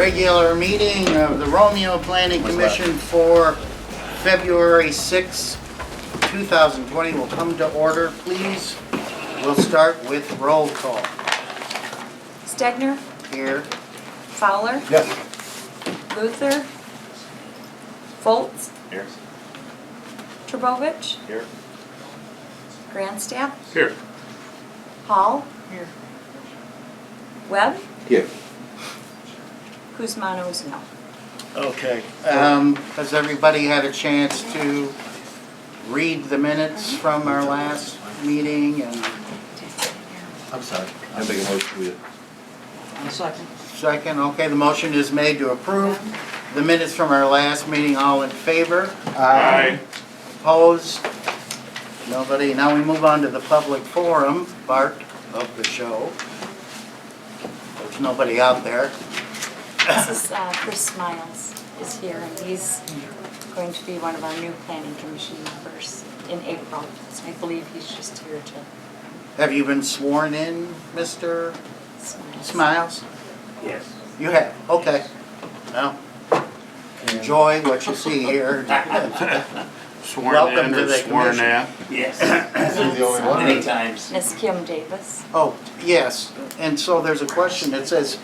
regular meeting of the Romeo Planning Commission for February 6, 2020 will come to order, please. We'll start with roll call. Stegner, Here. Fowler, Yes. Luther, Foltz, Here. Trubovich, Here. Grandstaff, Here. Hall, Webb, Here. Kuzmanos, no. Okay. Has everybody had a chance to read the minutes from our last meeting? And I'm sorry. I make a motion with second, okay, the motion is made to approve the minutes from our last meeting. All in favor? Aye. Opposed? Nobody. Now we move on to the public forum part of the show. There's nobody out there. This is Chris Smiles is here, and he's going to be one of our new planning commission members in April. So I believe he's just here to Have you been sworn in, Mr. Smiles. Smiles? Yes. You have? Okay. Well, enjoy what you see here. Sworn Welcome in to or the sworn commission. out? Yes. the only one. Many times. Miss Kim Davis. Oh, yes. And so there's a question that says,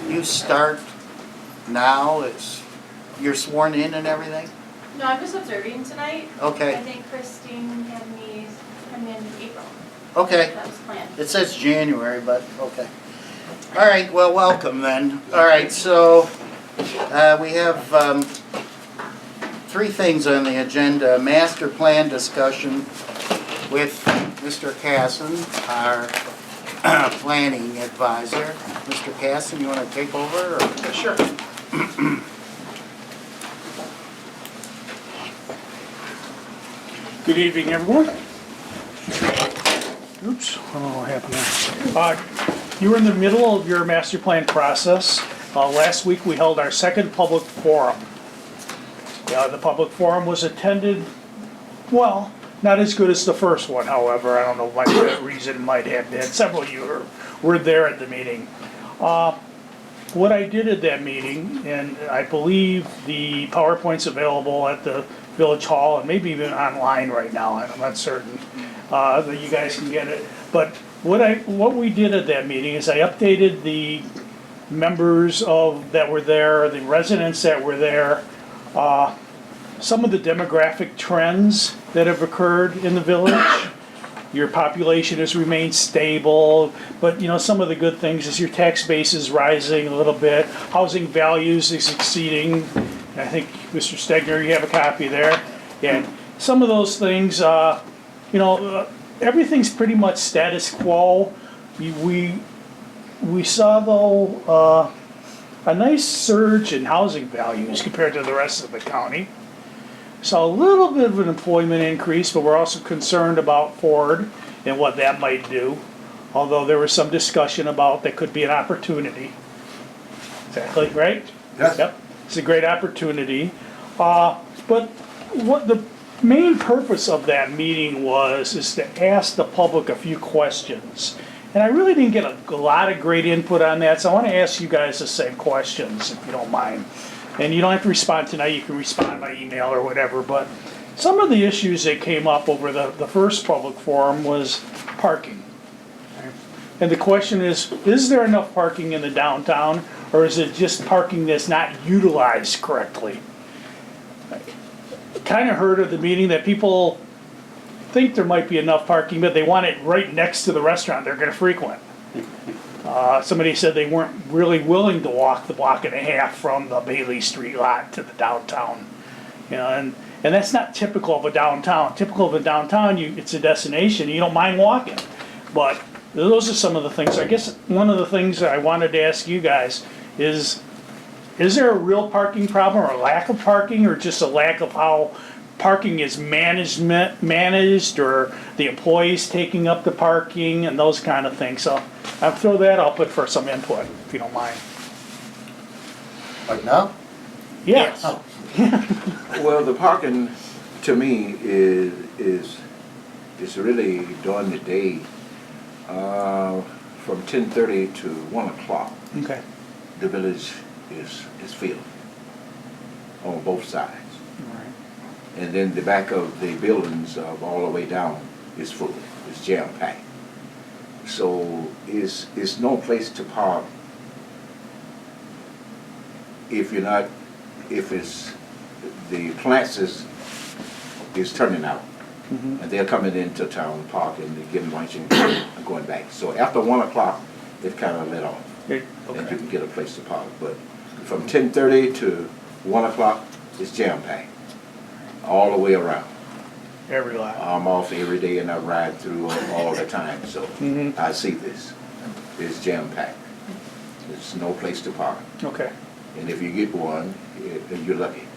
you start now, you're sworn in and everything? No, I'm just observing tonight. Okay. I think Christine had me come in April. Okay. That was planned. It says January, but okay. All right, well, welcome then. All right, so we have three things on the agenda. Master plan discussion with Mr. Casson, our planning advisor. Mr. Casson, you want to take over? Or? Sure. Good evening, everyone. Oops, I don't know what happened there. You were in the middle of your master plan process. Last week we held our second public forum. The public forum was attended, well, not as good as the first one, however. I don't know what reason might have been. Several of you were there at the meeting. What I did at that meeting, and I believe the PowerPoint's available at the Village Hall and maybe even online right now, I'm not certain that you guys can get it. But what we did at that meeting is I updated the members that were there, the residents that were there, some of the demographic trends that have occurred in the village. Your population has remained stable, but some of the good things is your tax base is rising a little bit. Housing values is exceeding. I think, Mr. Stegner, you have a copy there. And some of those things, everything's pretty much status quo. We saw, though, a nice surge in housing values compared to the rest of the county. Saw a little bit of an employment increase, but we're also concerned about Ford and what that might do. Although there was some discussion about that could be an opportunity. Exactly, right? Yes. Yep, it's a great opportunity. But what the main purpose of that meeting is to ask the public a few questions. And I really didn't get a lot of great input on that, so I want to ask you guys the same questions, if you don't mind. And you don't have to respond tonight, you can respond by email or whatever, but some of the issues that came up over the first public forum was parking. And the question is there enough parking in the downtown, or is it just parking that's not utilized correctly? Kind of heard at the meeting that people think there might be enough parking, but they want it right next to the restaurant they're going to frequent. Somebody said they weren't really willing to walk the block and a half from the Bailey Street lot to the downtown. And that's not typical of a downtown. Typical of a downtown, it's a destination, you don't mind walking. But those are some of the things. I guess one of the things I wanted to ask you guys is there a real parking problem or a lack of parking, or just a lack of how parking is managed, or the employees taking up the parking and those kind of things? So I'll throw that up for some input, if you don't mind. Right now? Yes. Oh. Well, the parking to me is really during the day, from 10:30 to 1 o'clock. Okay. The village is filled on both sides. Right. And then the back of the buildings all the way down is full, it's jam-packed. So it's no place to park if it's, the plants is turning out. Mhm. And they're coming into town, parking, and getting lunch and going back. So after 1 o'clock, it kind of let off. It- And you Okay, can get a place to park. But from 10:30 to 1 o'clock, it's jam-packed, all the way around. every lot. I'm off every day and I ride through all the time, so Mhm. I see this. It's jam-packed. There's no place to park. Okay. And if you get one, you're lucky.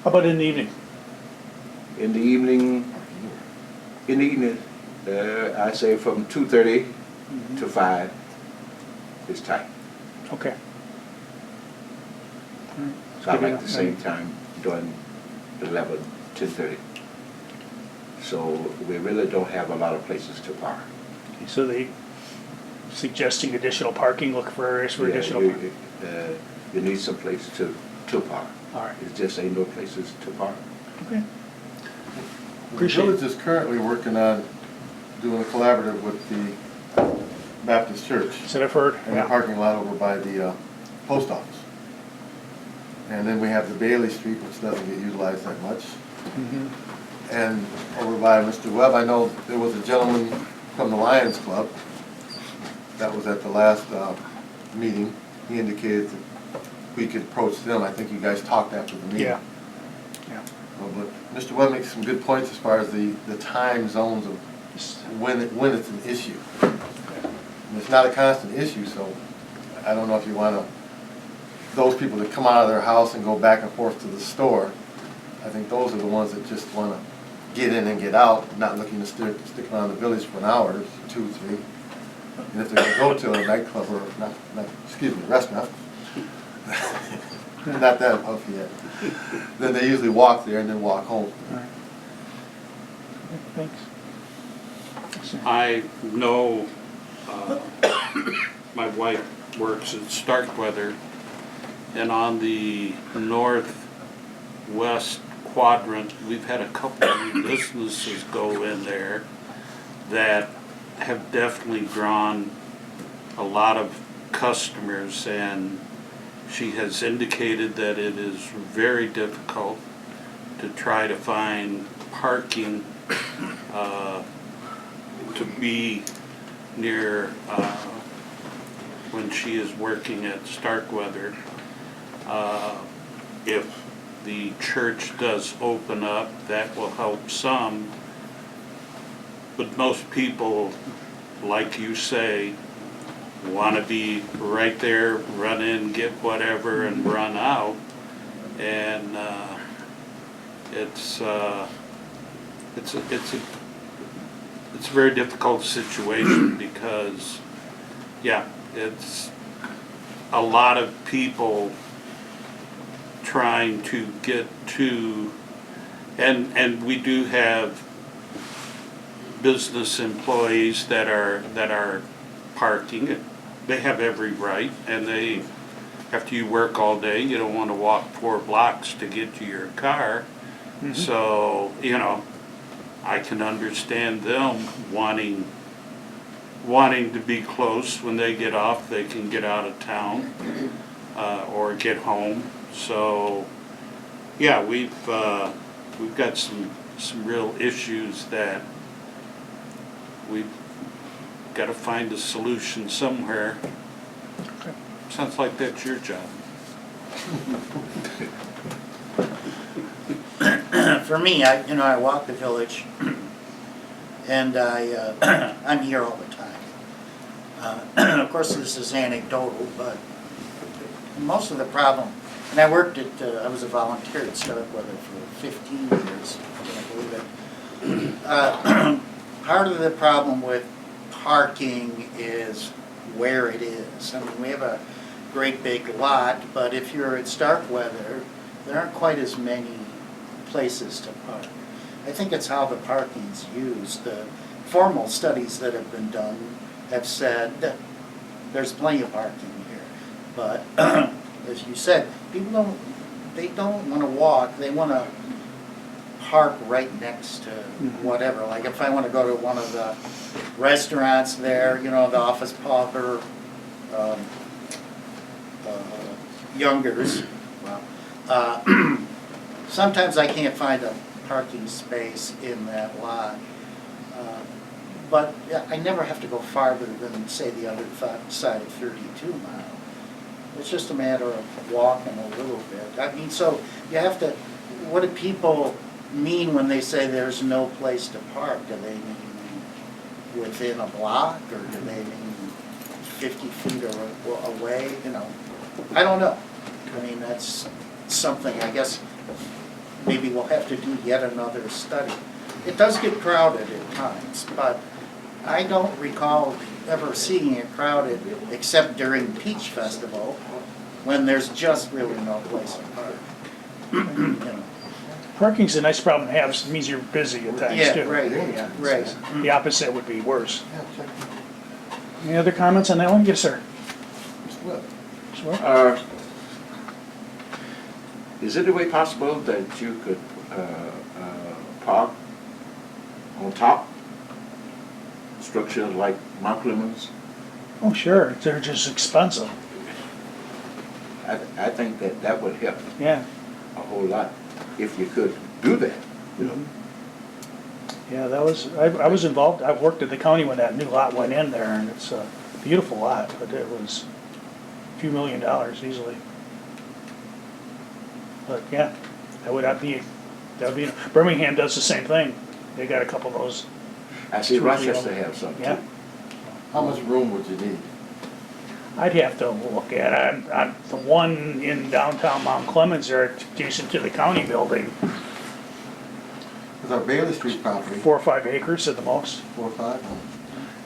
How about in the evening? In the evening, I say from 2:30 to 5, it's tight. Okay. So I like the same time during 11, 10:30. So we really don't have a lot of places to park. So they suggesting additional parking, look for areas for Yeah, additional. you need some place to park. All right, It just ain't no places to park. okay. The Appreciate village is currently working on doing a collaborative with the Baptist Church So I've heard, in the yeah. parking lot over by the post office. And then we have the Bailey Street, which doesn't get utilized that much. Mhm. And over by Mr. Webb, I know there was a gentleman from the Lions Club that was at the last meeting. He indicated that we could approach them. I think you guys talked after the meeting. Yeah. Yeah. But Mr. Webb makes some good points as far as the time zones of when it's an issue. And it's not a constant issue, so I don't know if you want to, those people that come out of their house and go back and forth to the store, I think those are the ones that just want to get in and get out, not looking to stick around the village for an hour, 2, 3. And if they're going to go to a nightclub or, excuse me, restaurant, not that healthy yet, then they usually walk there and then walk home. All right. Okay, thanks. I know, my wife works at Starkweather, and on the northwest quadrant, we've had a couple of new businesses go in there that have definitely drawn a lot of customers, and she has indicated that it is very difficult to try to find parking to be near when she is working at Starkweather. If the church does open up, that will help some. But most people, like you say, want to be right there, run in, get whatever, and run out. And it's a very difficult situation because, yeah, it's a lot of people trying to get to, and we do have business employees that are parking. They have every right, and they, after you work all day, you don't want to walk 4 blocks to get to your car. Mm-hmm. So, you know, I can understand them wanting to be close. When they get off, they can get out of town or get home. So, yeah, we've got some real issues that we've got to find a solution somewhere. Okay. Sounds like that's your job. For me, I walk the village, and I'm here all the time. Of course, this is anecdotal, but most of the problem, and I was a volunteer at Starkweather for 15 years, I can't believe it. Part of the problem with parking is where it is. I mean, we have a great big lot, but if you're at Starkweather, there aren't quite as many places to park. I think it's how the parking's used. The formal studies that have been done have said that there's plenty of parking here, but as you said, they don't wanna walk, they wanna park right next to whatever. Like if I wanna go to one of the restaurants there, you know, the Office Pub or, Younger's, well, sometimes I can't find a parking space in that lot. But yeah, I never have to go farther than, say, the other side of 32 mile. It's just a matter of walking a little bit. I mean, so you have to, what do people mean when they say there's no place to park? Do they mean within a block, or do they mean 50 feet away, you know? I don't know. I mean, that's something, I guess, maybe we'll have to do yet another study. It does get crowded at times, but I don't recall ever seeing it crowded except during Peach Festival, when there's just really no place to park. You know. Parking's a nice problem to have, it means you're busy at times too. Yeah, right, yeah, right. The opposite would be worse. Yeah, check. Any other comments on that one? Yes, sir. Mr. Webb. Sure. Is it a way possible that you could park on top structure like Mount Clemens? Oh, sure, they're just expensive. I think that would help Yeah. a whole lot if you could do that, you know. Yeah, that was, I was involved, I worked at the county when that new lot went in there, and it's a beautiful lot, but it was a few $1 million easily. But yeah, that would be, Birmingham does the same thing. They got a couple of those. I see 2 or 3 Rochester of them. have some Yeah. too. How much room would you need? I'd have to look at it. The one in downtown Mount Clemens there, adjacent to the county building, Because our Bailey Street property, 4 or 5 acres at the most. 4 or 5,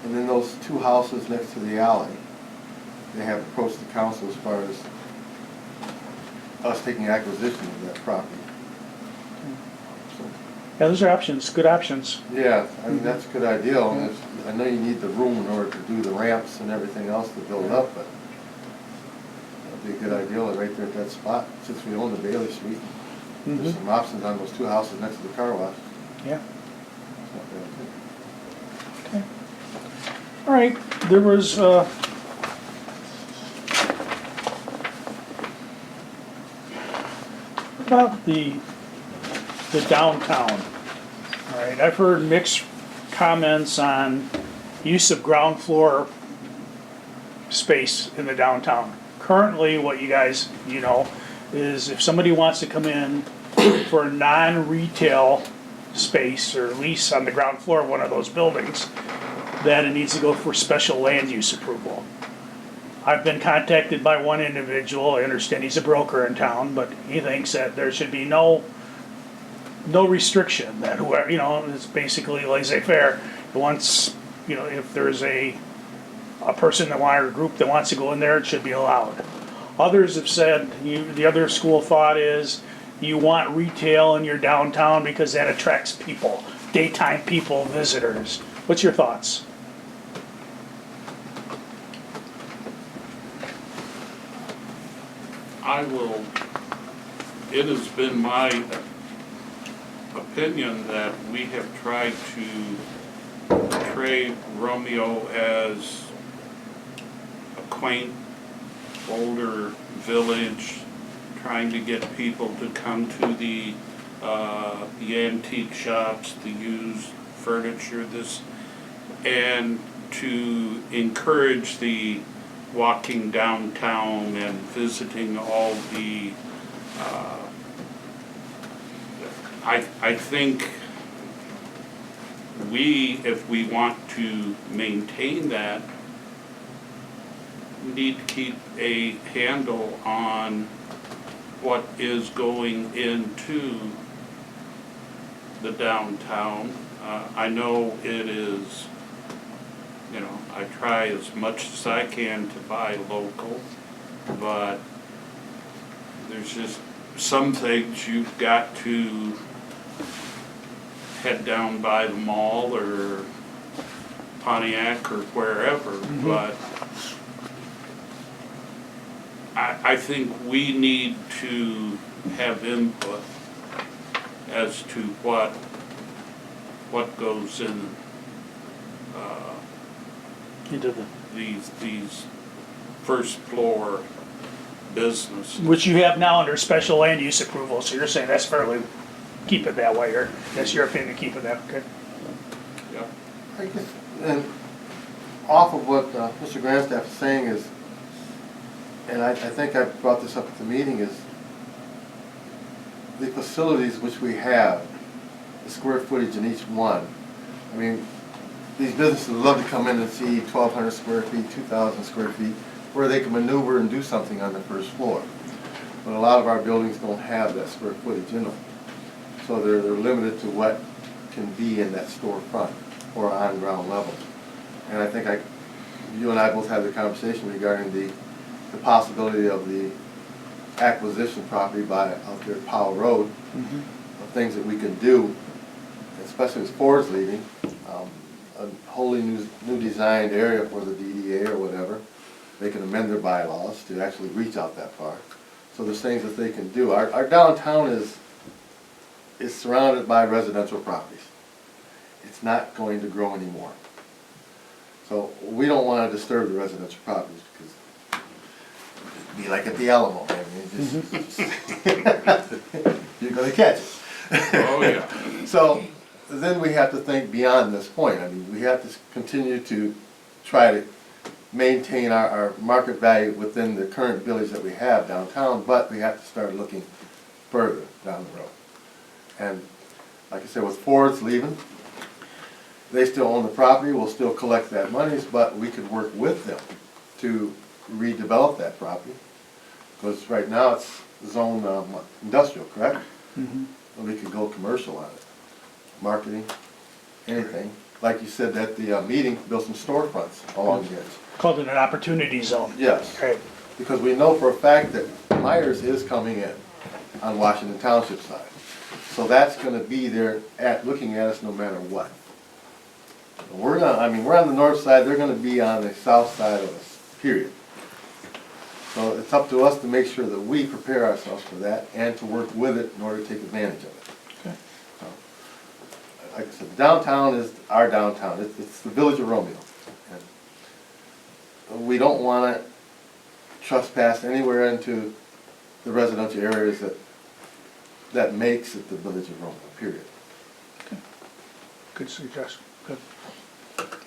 and then those 2 houses next to the alley, they have approached the council as far as us taking acquisition of that property. So, Yeah, those are options, good options. yeah, I mean, that's a good idea, and I know you need the room in order to do the ramps and everything else to build up, but that'd be a good idea right there at that spot, since we own the Bailey Street. There's some options on those 2 houses next to the car wash. Yeah. It's not bad. Okay. All right, there was, about the downtown. All right, I've heard mixed comments on use of ground floor space in the downtown. Currently, what you guys, you know, is if somebody wants to come in for a non-retail space or lease on the ground floor of one of those buildings, then it needs to go for special land use approval. I've been contacted by one individual, I understand he's a broker in town, but he thinks that there should be no restriction, that whoever, you know, it's basically laissez-faire. Once, you know, if there's a person that wants, or a group that wants to go in there, it should be allowed. Others have said, the other school of thought is, you want retail in your downtown because that attracts people, daytime people, visitors. What's your thoughts? It has been my opinion that we have tried to portray Romeo as a quaint, older village, trying to get people to come to the antique shops, the used furniture, and to encourage the walking downtown and visiting all the, I think if we want to maintain that, we need to keep a handle on what is going into the downtown. I know it is, you know, I try as much as I can to buy local, but there's just some things you've got to head down by the mall or Pontiac or wherever, but I think we need to have input as to what goes in, Into the, these first floor businesses. which you have now under special land use approval, so you're saying that's fairly, keep it that way, or that's your opinion, keep it that, okay? Yeah. I guess, and off of what Mr. Grandstaff is saying is, and I think I brought this up at the meeting, is the facilities which we have, the square footage in each one. I mean, these businesses love to come in and see 1,200 square feet, 2,000 square feet, where they can maneuver and do something on the first floor. But a lot of our buildings don't have that square footage in them. So they're limited to what can be in that storefront or on ground level. And I think you and I both had the conversation regarding the possibility of the acquisition property out there at Powell Road, of things that we can do, especially as Ford's leaving, a wholly new designed area for the DDA or whatever. They can amend their bylaws to actually reach out that far. So there's things that they can do. Our downtown is surrounded by residential properties. It's not going to grow anymore. So we don't want to disturb the residential properties because it'd be like at the Alamo. I mean, you're going to catch it. Oh, yeah. So then we have to think beyond this point. I mean, we have to continue to try to maintain our market value within the current village that we have downtown, but we have to start looking further down the road. And like I said, with Ford's leaving, they still own the property, we'll still collect that monies, but we could work with them to redevelop that property. Because right now it's zone industrial, correct? Well, we could go commercial on it. Marketing, anything. Like you said at the meeting, build some storefronts along the edge. Called it an opportunity zone. Yes. Right. Because we know for a fact that Myers is coming in on Washington Township side. So that's gonna be there looking at us no matter what. We're on the north side, they're gonna be on the south side of us, period. So it's up to us to make sure that we prepare ourselves for that and to work with it in order to take advantage of it. Okay. So, like I said, downtown is our downtown, it's the village of Romeo. And we don't wanna trespass anywhere into the residential areas that makes it the village of Romeo, period. Good suggestion, good.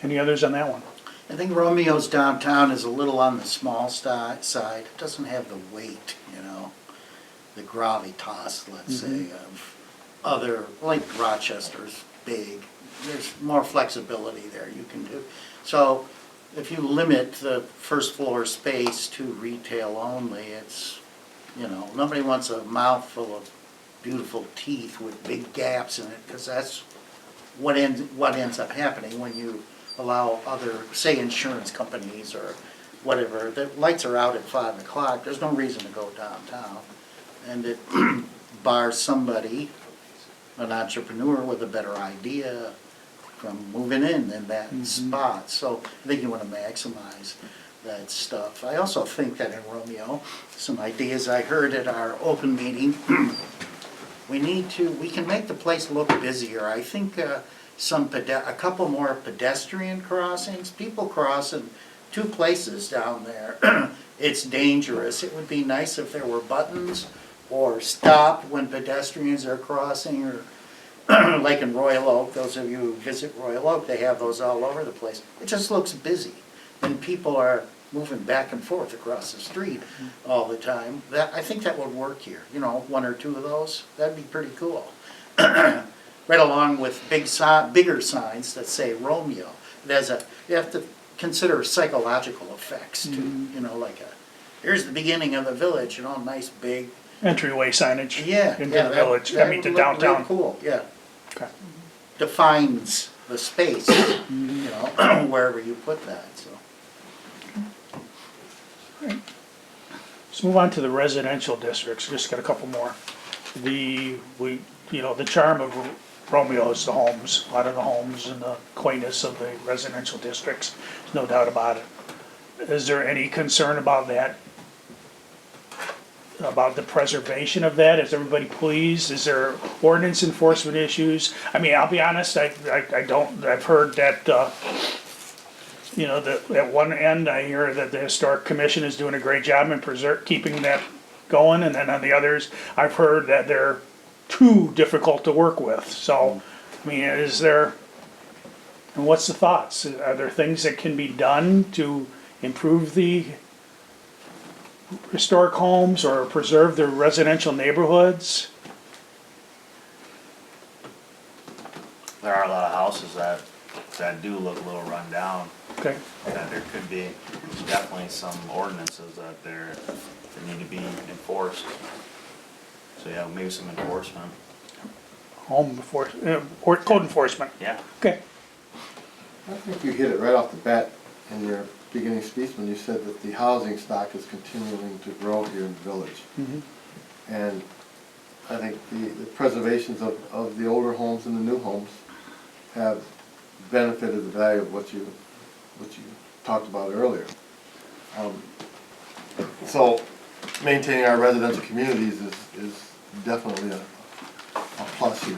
Any others on that one? I think Romeo's downtown is a little on the small side. It doesn't have the weight, you know, the gravitas, let's say, of other, like Rochester's big. There's more flexibility there you can do. So if you limit the first floor space to retail only, it's, you know, nobody wants a mouthful of beautiful teeth with big gaps in it, because that's what ends up happening when you allow other, say, insurance companies or whatever, the lights are out at 5 o'clock, there's no reason to go downtown. And it bars somebody, an entrepreneur with a better idea, from moving in that spot. So I think you want to maximize that stuff. I also think that in Romeo, some ideas I heard at our open meeting, we can make the place look busier. I think a couple more pedestrian crossings, people crossing two places down there. It's dangerous. It would be nice if there were buttons or stop when pedestrians are crossing, or like in Royal Oak, those of you who visit Royal Oak, they have those all over the place. It just looks busy, and people are moving back and forth across the street all the time. I think that would work here, you know, one or two of those, that'd be pretty cool. Right along with bigger signs that say Romeo. You have to consider psychological effects too, you know, like here's the beginning of the village, you know, nice big. Entryway signage. Yeah, Into yeah, the village, that I mean, would to look downtown. real cool, yeah. Okay. Defines the space, you know, wherever you put that, so. Let's move on to the residential districts, just got a couple more. The charm of Romeo is the homes, a lot of the homes and the quaintness of the residential districts, no doubt about it. Is there any concern about that about the preservation of that? Is everybody pleased? Is there ordinance enforcement issues? I mean, I'll be honest, I don't, I've heard that, you know, that at one end, I hear that the Historic Commission is doing a great job in keeping that going, and then on the others, I've heard that they're too difficult to work with. So, I mean, is there, and what's the thoughts? Are there things that can be done to improve the historic homes or preserve the residential neighborhoods? There are a lot of houses that do look a little run down, Okay, that there could be definitely some ordinances that need to be enforced. So yeah, maybe some enforcement. home before, or code enforcement, Yeah. okay. I think you hit it right off the bat in your beginning speech when you said that the housing stock is continuing to grow here in the village. And I think the preservations of the older homes and the new homes have benefited the value of what you talked about earlier. So maintaining our residential communities is definitely a plus here.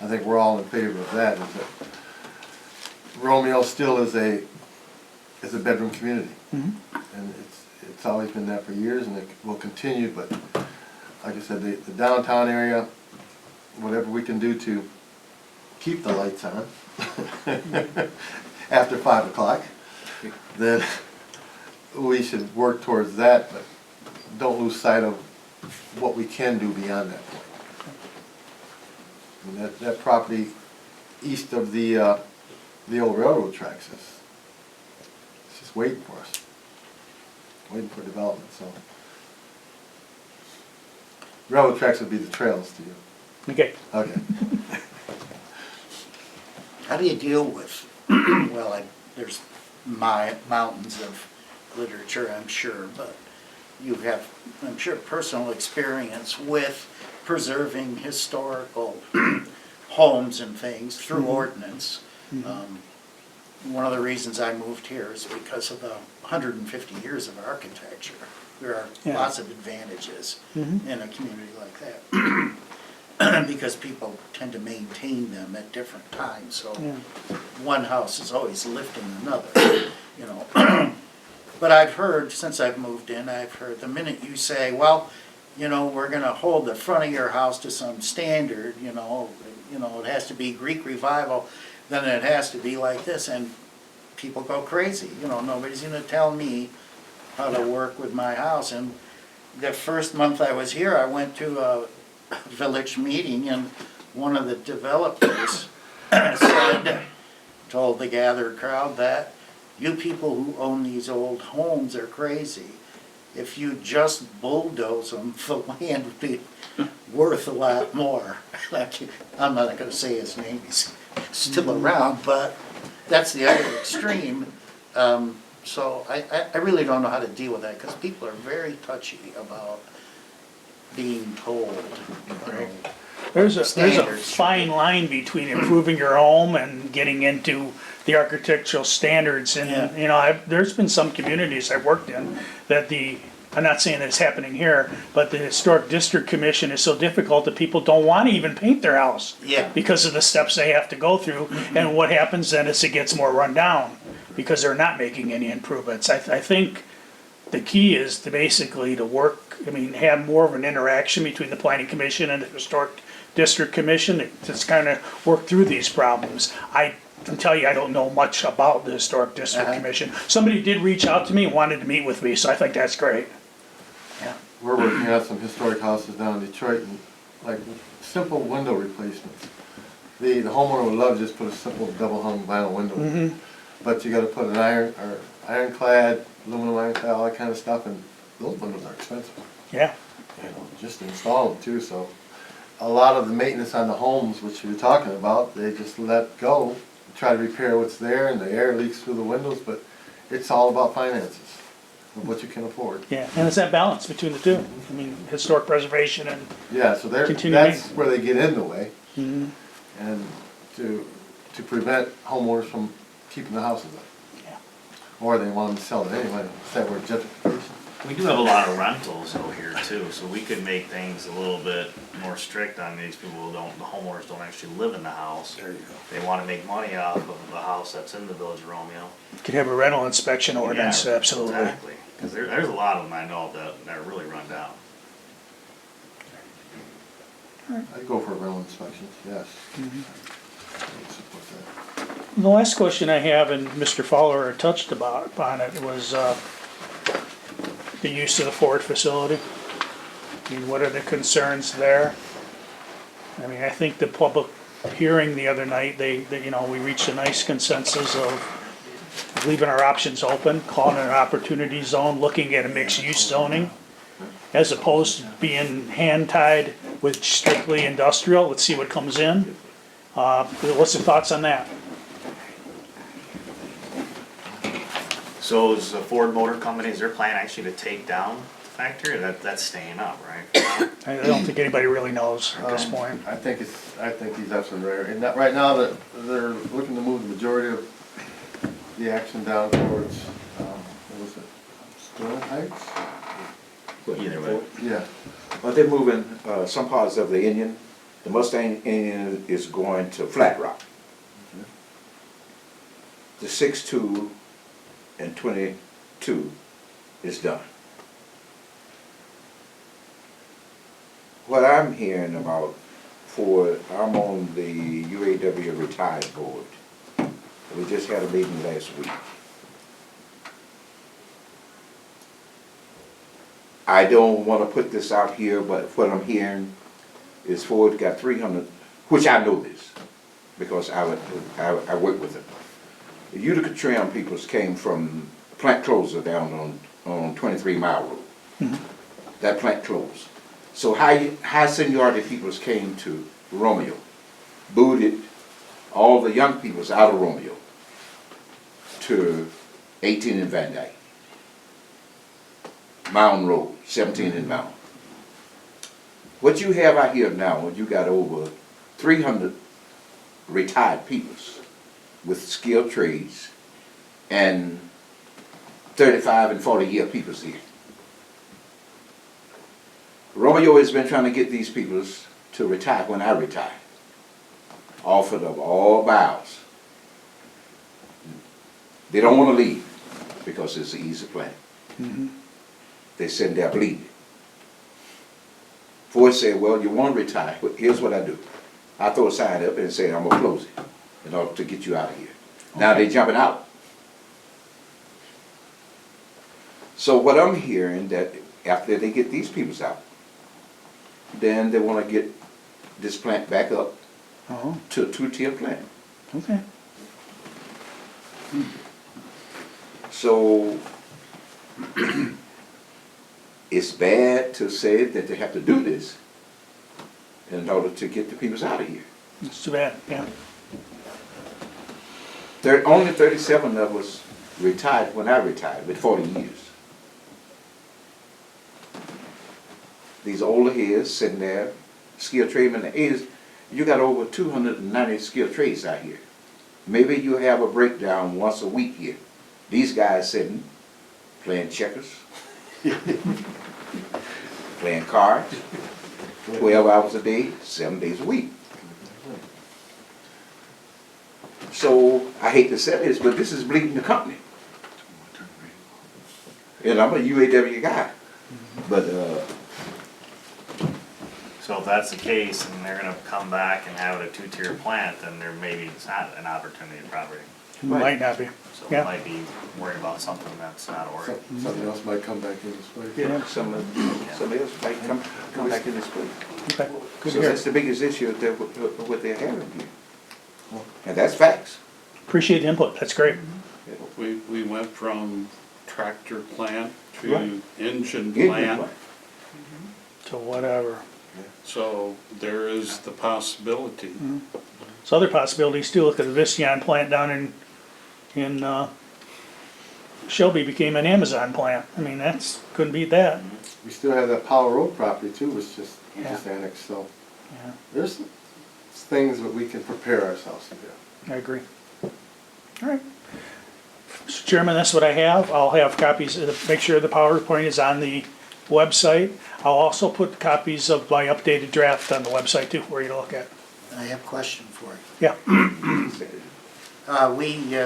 I think we're all in favor of that. Is that Romeo still is a bedroom community, and it's always been that for years, and it will continue. But like I said, the downtown area, whatever we can do to keep the lights on after 5 o'clock, then we should work towards that. But don't lose sight of what we can do beyond that point. I mean, that property east of the old railroad tracks is it's just waiting for us, waiting for development. So railroad tracks would be the trails to you. Okay. Okay. How do you deal with, well, there's mountains of literature, I'm sure, but you have, I'm sure, personal experience with preserving historical homes and things through ordinance. One of the reasons I moved here is because of the 150 years of architecture. There are Yeah. lots of advantages in a community like that. Because people tend to maintain them at different times, so one house is always lifting another, you know. But I've heard, since I've moved in, I've heard the minute you say, well, you know, we're gonna hold the front of your house to some standard, you know, it has to be Greek revival, then it has to be like this, and people go crazy, you know, nobody's gonna tell me how to work with my house. And the first month I was here, I went to a village meeting, and one of the developers told the gathered crowd that you people who own these old homes are crazy. If you just bulldoze them, the land would be worth a lot more. I'm not going to say his name, he's still around, but that's the other extreme. So I really don't know how to deal with that, because people are very touchy about being told, you know. There's a Standards. fine line between improving your home and getting into the architectural standards. And, Yeah. you know, there's been some communities I've worked in that I'm not saying that it's happening here, but the Historic District Commission is so difficult that people don't want to even paint their house. Yeah. Because of the steps they have to go through. And what happens then is it gets more run down because they're not making any improvements. I think the key is to basically to work, have more of an interaction between the Planning Commission and the Historic District Commission to just kind of work through these problems. I can tell you I don't know much about the Historic District Commission. Somebody did reach out to me and wanted to meet with me, so I think that's great. Yeah. We're working on some historic houses down in Detroit, and like simple window replacements. The homeowner would love to just put a simple double hung vinyl window, but you got to put an ironclad, aluminum ironclad, all that kind of stuff, and those windows are expensive. Yeah. You know, just to install them too. So a lot of the maintenance on the homes, which you're talking about, they just let go, try to repair what's there, and the air leaks through the windows. But it's all about finances of what you can afford. Yeah, and it's that balance between the two. Historic preservation and Yeah, so that's where they get in the way, and to prevent homeowners from keeping the houses up. Yeah. Or they want them to sell it anyway. Is that word gentrification? We do have a lot of rentals over here too, so we could make things a little bit more strict on these people who don't, the homeowners don't actually live in the house. There you go. They wanna make money off of the house that's in the Village of Romeo. Could have a rental inspection ordinance, Yeah, absolutely. Exactly, cause there's a lot of them I know that are really run down. I'd go for a rental inspection, yes. I'd support that. The last question I have, and Mr. Fowler touched upon it, was the use of the Ford facility. I mean, what are the concerns there? I mean, I think the public hearing the other night, we reached a nice consensus of leaving our options open, calling it an opportunity zone, looking at a mixed-use zoning, as opposed to being hand-tied with strictly industrial. Let's see what comes in. What's the thoughts on that? So is the Ford Motor Company, is their plan actually to take down the factory, or that's staying up, right? I don't think anybody really knows at this point. I think he's up and rare, and right now that they're looking to move the majority of the action down towards, what was it, Sterling Heights? Either way. Yeah, But they're moving, some parts of the Indian, the Mustang Indian is going to Flat Rock. The 6.2 and 22 is done. What I'm hearing about I'm on the UAW retired board. We just had a meeting last week. I don't want to put this out here, but what I'm hearing is Ford got 300, which I know this, because I work with them. The Utica Trim peoples came from plant closer down on 23 Mile Road. That plant closed. So high seniority peoples came to Romeo, booted all the young peoples out of Romeo to 18 in Van Dyke. Mountain Road, 17 in Mountain. What you have out here now, you got over 300 retired peoples with skilled trades and 35 and 40 year peoples here. Romeo has been trying to get these peoples to retire when I retire. Offered of all bows. They don't want to leave because it's an easy plan. They sitting there bleeding. Ford said, well, you want to retire, but here's what I do. I throw a sign up and say, I'm going to close it in order to get you out of here. Now they're jumping out. So what I'm hearing that after they get these peoples out, then they want to get this plant back up to a two-tier plant. Okay. So it's bad to say that they have to do this in order to get the peoples out of here. It's too bad, yeah. Only 37 of us retired when I retired, with 40 years. These older heads sitting there, skilled tradesmen, the 80s, you got over 290 skilled trades out here. Maybe you have a breakdown once a week here. These guys sitting, playing checkers, playing cards, 12 hours a day, 7 days a week. So, I hate to say this, but this is bleeding the company. And I'm a UAW guy, but So if that's the case, and they're gonna come back and have it a two-tier plant, then there maybe is not an opportunity property. Might not be. So Yeah. we might be worried about something that's not working. something else might come back in this way. Yeah. somebody else might come back in this place. Okay, good to So hear. that's the biggest issue that what they're having here. And that's facts. Appreciate the input, that's great. We went from tractor plant Right. to engine Engine plant, plant. To whatever. so there is the possibility. So other possibilities too, look at the Visteon plant down in Shelby became an Amazon plant. I mean, couldn't beat that. We still have that Power Road property too, which just Yeah. annexed, so Yeah, there's things that we can prepare ourselves to do. I agree. All right. Mr. Mr. Chairman, that's what I have. I'll have copies, make sure the PowerPoint is on the website. I'll also put copies of my updated draft on the website too, for you to look at. I have a question for you. Yeah.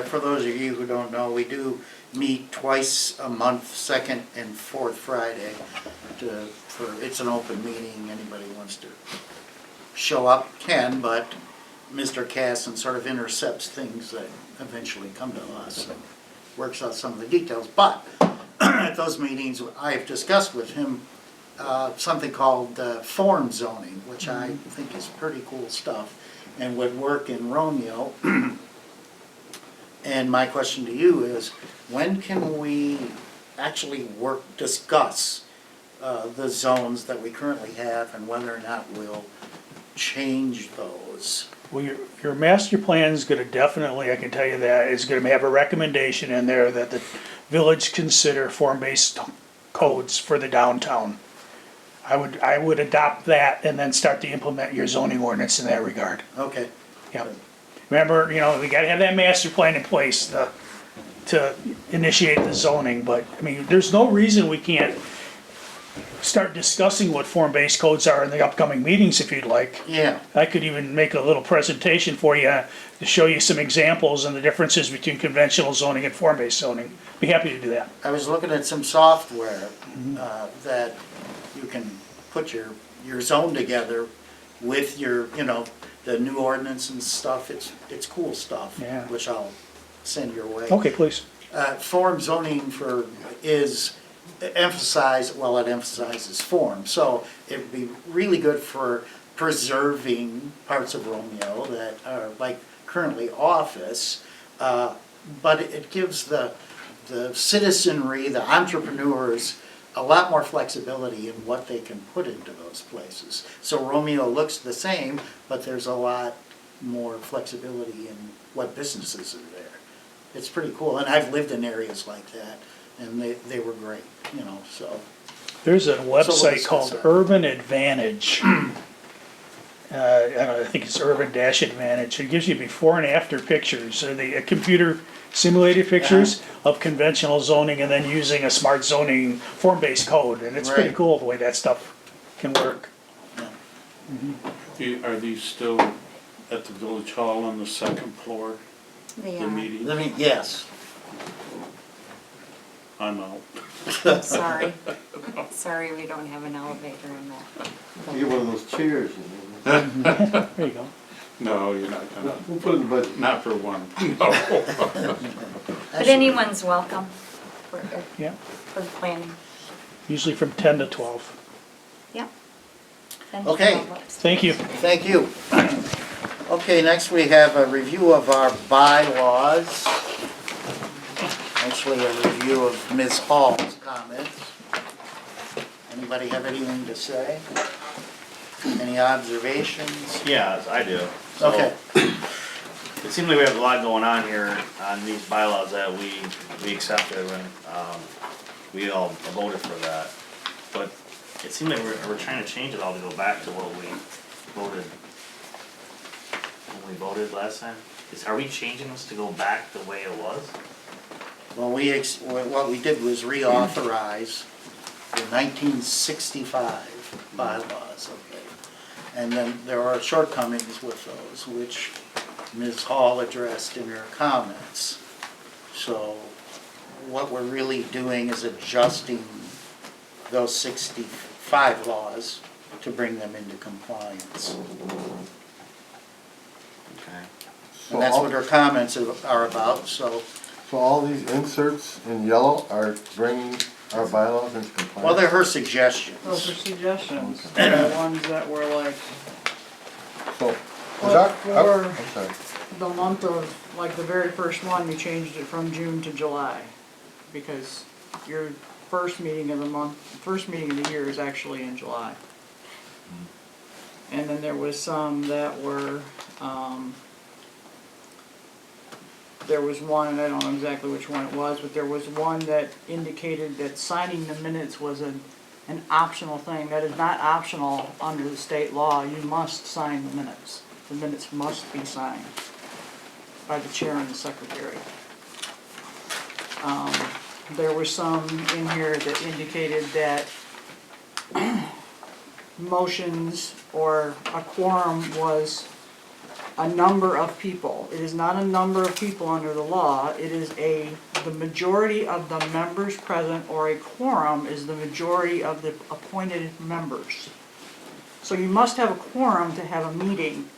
For those of you who don't know, we do meet twice a month, second and fourth Friday. It's an open meeting, anybody who wants to show up can, but Mr. Casson sort of intercepts things that eventually come to us and works out some of the details. But at those meetings, I've discussed with him something called form zoning, which I think is pretty cool stuff and would work in Romeo. And my question to you is, when can we actually discuss the zones that we currently have and whether or not we'll change those? Well, your master plan is gonna definitely, I can tell you that, is gonna have a recommendation in there that the village consider form-based codes for the downtown. I would adopt that and then start to implement your zoning ordinance in that regard. Okay. Yeah. Remember, we gotta have that master plan in place to initiate the zoning, but, I mean, there's no reason we can't start discussing what form-based codes are in the upcoming meetings if you'd like. Yeah. I could even make a little presentation for you to show you some examples and the differences between conventional zoning and form-based zoning. Be happy to do that. I was looking at some software that you can put your zone together with your, the new ordinance and stuff. It's cool stuff, Yeah. which I'll send your way. Okay, please. Form zoning it emphasizes form. So it would be really good for preserving parts of Romeo that are like currently office, but it gives the citizenry, the entrepreneurs, a lot more flexibility in what they can put into those places. So Romeo looks the same, but there's a lot more flexibility in what businesses are there. It's pretty cool, and I've lived in areas like that, and they were great, so. There's a website discuss called that. Urban Advantage. I think it's Urban-Advantage. It gives you before and after pictures, the computer simulated pictures of conventional zoning and then using a smart zoning form-based code. And it's pretty Right. cool the way that stuff can work. Are these still at the village hall on the second floor, They the are. meeting? Yes. I'm out. Sorry. Sorry, we don't have an elevator in that. You get one of those chairs, There you go. No, you're not gonna, We'll put it in the budget. not for one, no. But anyone's welcome for Yeah, the planning. usually from 10 to 12. Yep. Okay. Thank you. Thank you. Okay, next we have a review of our bylaws. Actually, a review of Ms. Hall's comments. Anybody have anything to say? Any observations? Yeah, I do. So, Okay. it seems like we have a lot going on here on these bylaws that we accepted when, we all voted for that. But it seems like we're trying to change it all to go back to what we voted, when we voted last time. Are we changing this to go back the way it was? Well, what we did was reauthorize the 1965 bylaws, okay? And then there are shortcomings with those, which Ms. Hall addressed in her comments. So what we're really doing is adjusting those 65 laws to bring them into compliance. Okay. And that's what her comments are about, so. So all these inserts in yellow are bringing our bylaws into compliance? Well, they're her suggestions. Those are suggestions, the ones that were like, So, is Well, that, for- I'm sorry. the month of, like the very first one, we changed it from June to July. Because your first meeting of the month, first meeting of the year is actually in July. And then there was some that were, there was one, and I don't know exactly which one it was, but there was one that indicated that signing the minutes was an optional thing. That is not optional under the state law. You must sign the minutes. The minutes must be signed by the chair and the secretary. There were some in here that indicated that motions or a quorum was a number of people. It is not a number of people under the law, it is the majority of the members present, or a quorum is the majority of the appointed members. So you must have a quorum to have a meeting,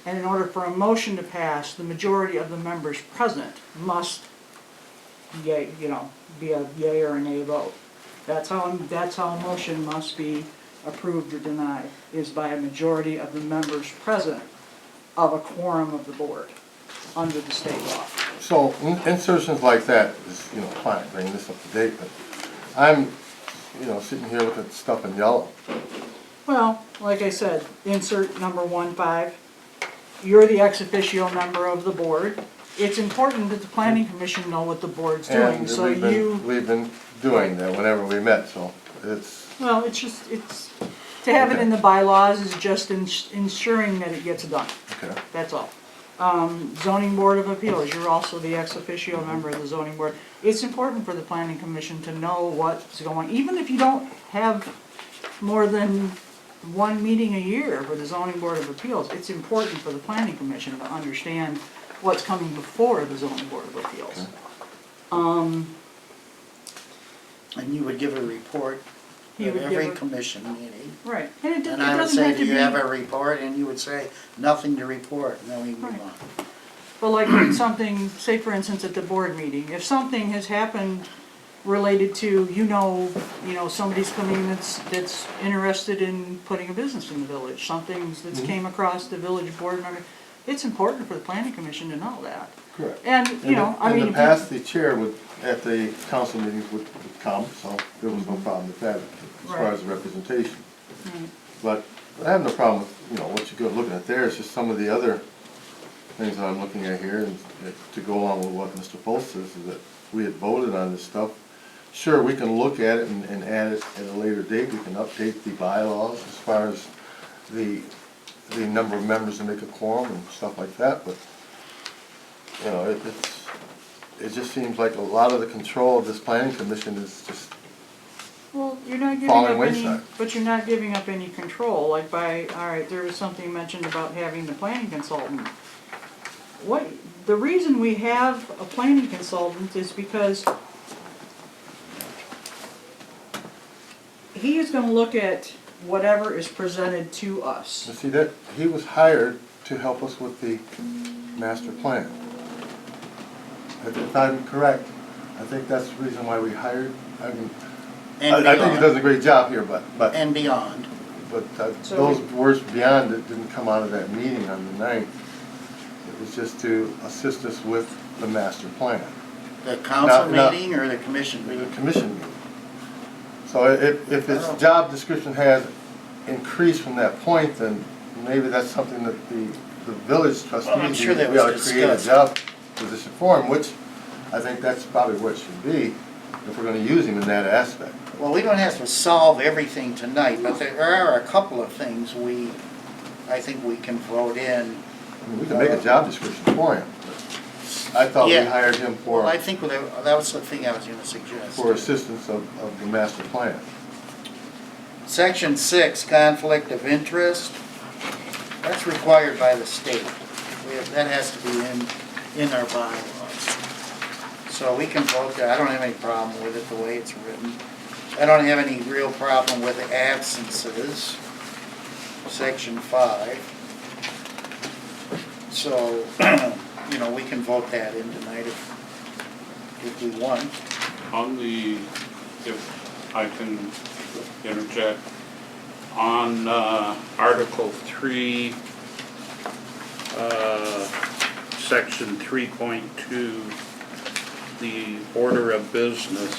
and in order for a motion to pass, the majority of the members present must be a yea or a nay vote. That's how a motion must be approved or denied, is by a majority of the members present of a quorum of the board, under the state law. So insertions like that is, fine, bringing this up to date, but I'm, sitting here looking at stuff in yellow. Well, like I said, insert number 1.5, you're the ex officio member of the board. It's important that the planning commission know what the board's doing, And so we've been doing that whenever we met, so it's, well, it's to have it in the bylaws is just ensuring that it gets done, okay. that's all. Zoning Board of Appeals, you're also the ex officio member of the zoning board. It's important for the planning commission to know what's going, even if you don't have more than one meeting a year for the zoning board of appeals, it's important for the planning commission to understand what's coming before the zoning board of appeals. And you would give a report He at would every give a- commission meeting. Right, and it And I would doesn't say, have do to you have a be, report? And you would say, nothing to report, and then we move Right. on. but like something, say for instance at the board meeting, if something has happened related to, somebody's coming that's interested in putting a business in the village, something that's came across the village board member, it's important for the planning commission to know that. Correct. And, In if the past, the chair would, at the council meetings would come, so there was no problem with that as far Right. as the representation. Right. But I have no problem with, what you're looking at there, it's just some of the other things that I'm looking at here, and to go along with what Mr. Post says, is that we had voted on this stuff. Sure, we can look at it and add it at a later date, we can update the bylaws as far as the number of members to make a quorum and stuff like that, but, it just seems like a lot of the control of this planning commission is just, Well, you're not giving Falling up any, wayside. but you're not giving up any control, like there was something mentioned about having the planning consultant. The reason we have a planning consultant is because he is gonna look at whatever is presented to us. you see that, he was hired to help us with the master plan. If I'm correct, I think that's the reason why we hired, And I think he does beyond. a great job here, but And beyond. So those words beyond it didn't come out of that meeting on the 9th. It was just to assist us with the master plan, The council Not- meeting or the commission the meeting? commission meeting. So if his job description has increased from that point, then maybe that's something that the village Well, I'm trustees, sure that we ought to was create a discussed. job position for him, which I think that's probably what it should be, if we're gonna use him in that aspect. Well, we don't have to solve everything tonight, but there are a couple of things I think we can vote in. I mean, we can make a job description for him. But I thought we Yeah. hired him Well, I for think that was the thing I was gonna suggest. assistance of the master plan. Section 6, conflict of interest. That's required by the state. That has to be in our bylaws. So we can vote that. I don't have any problem with it the way it's written. I don't have any real problem with the absences. Section 5. So, we can vote that in tonight if we want. If I can interject, on Article 3, Section 3.2, the order of business,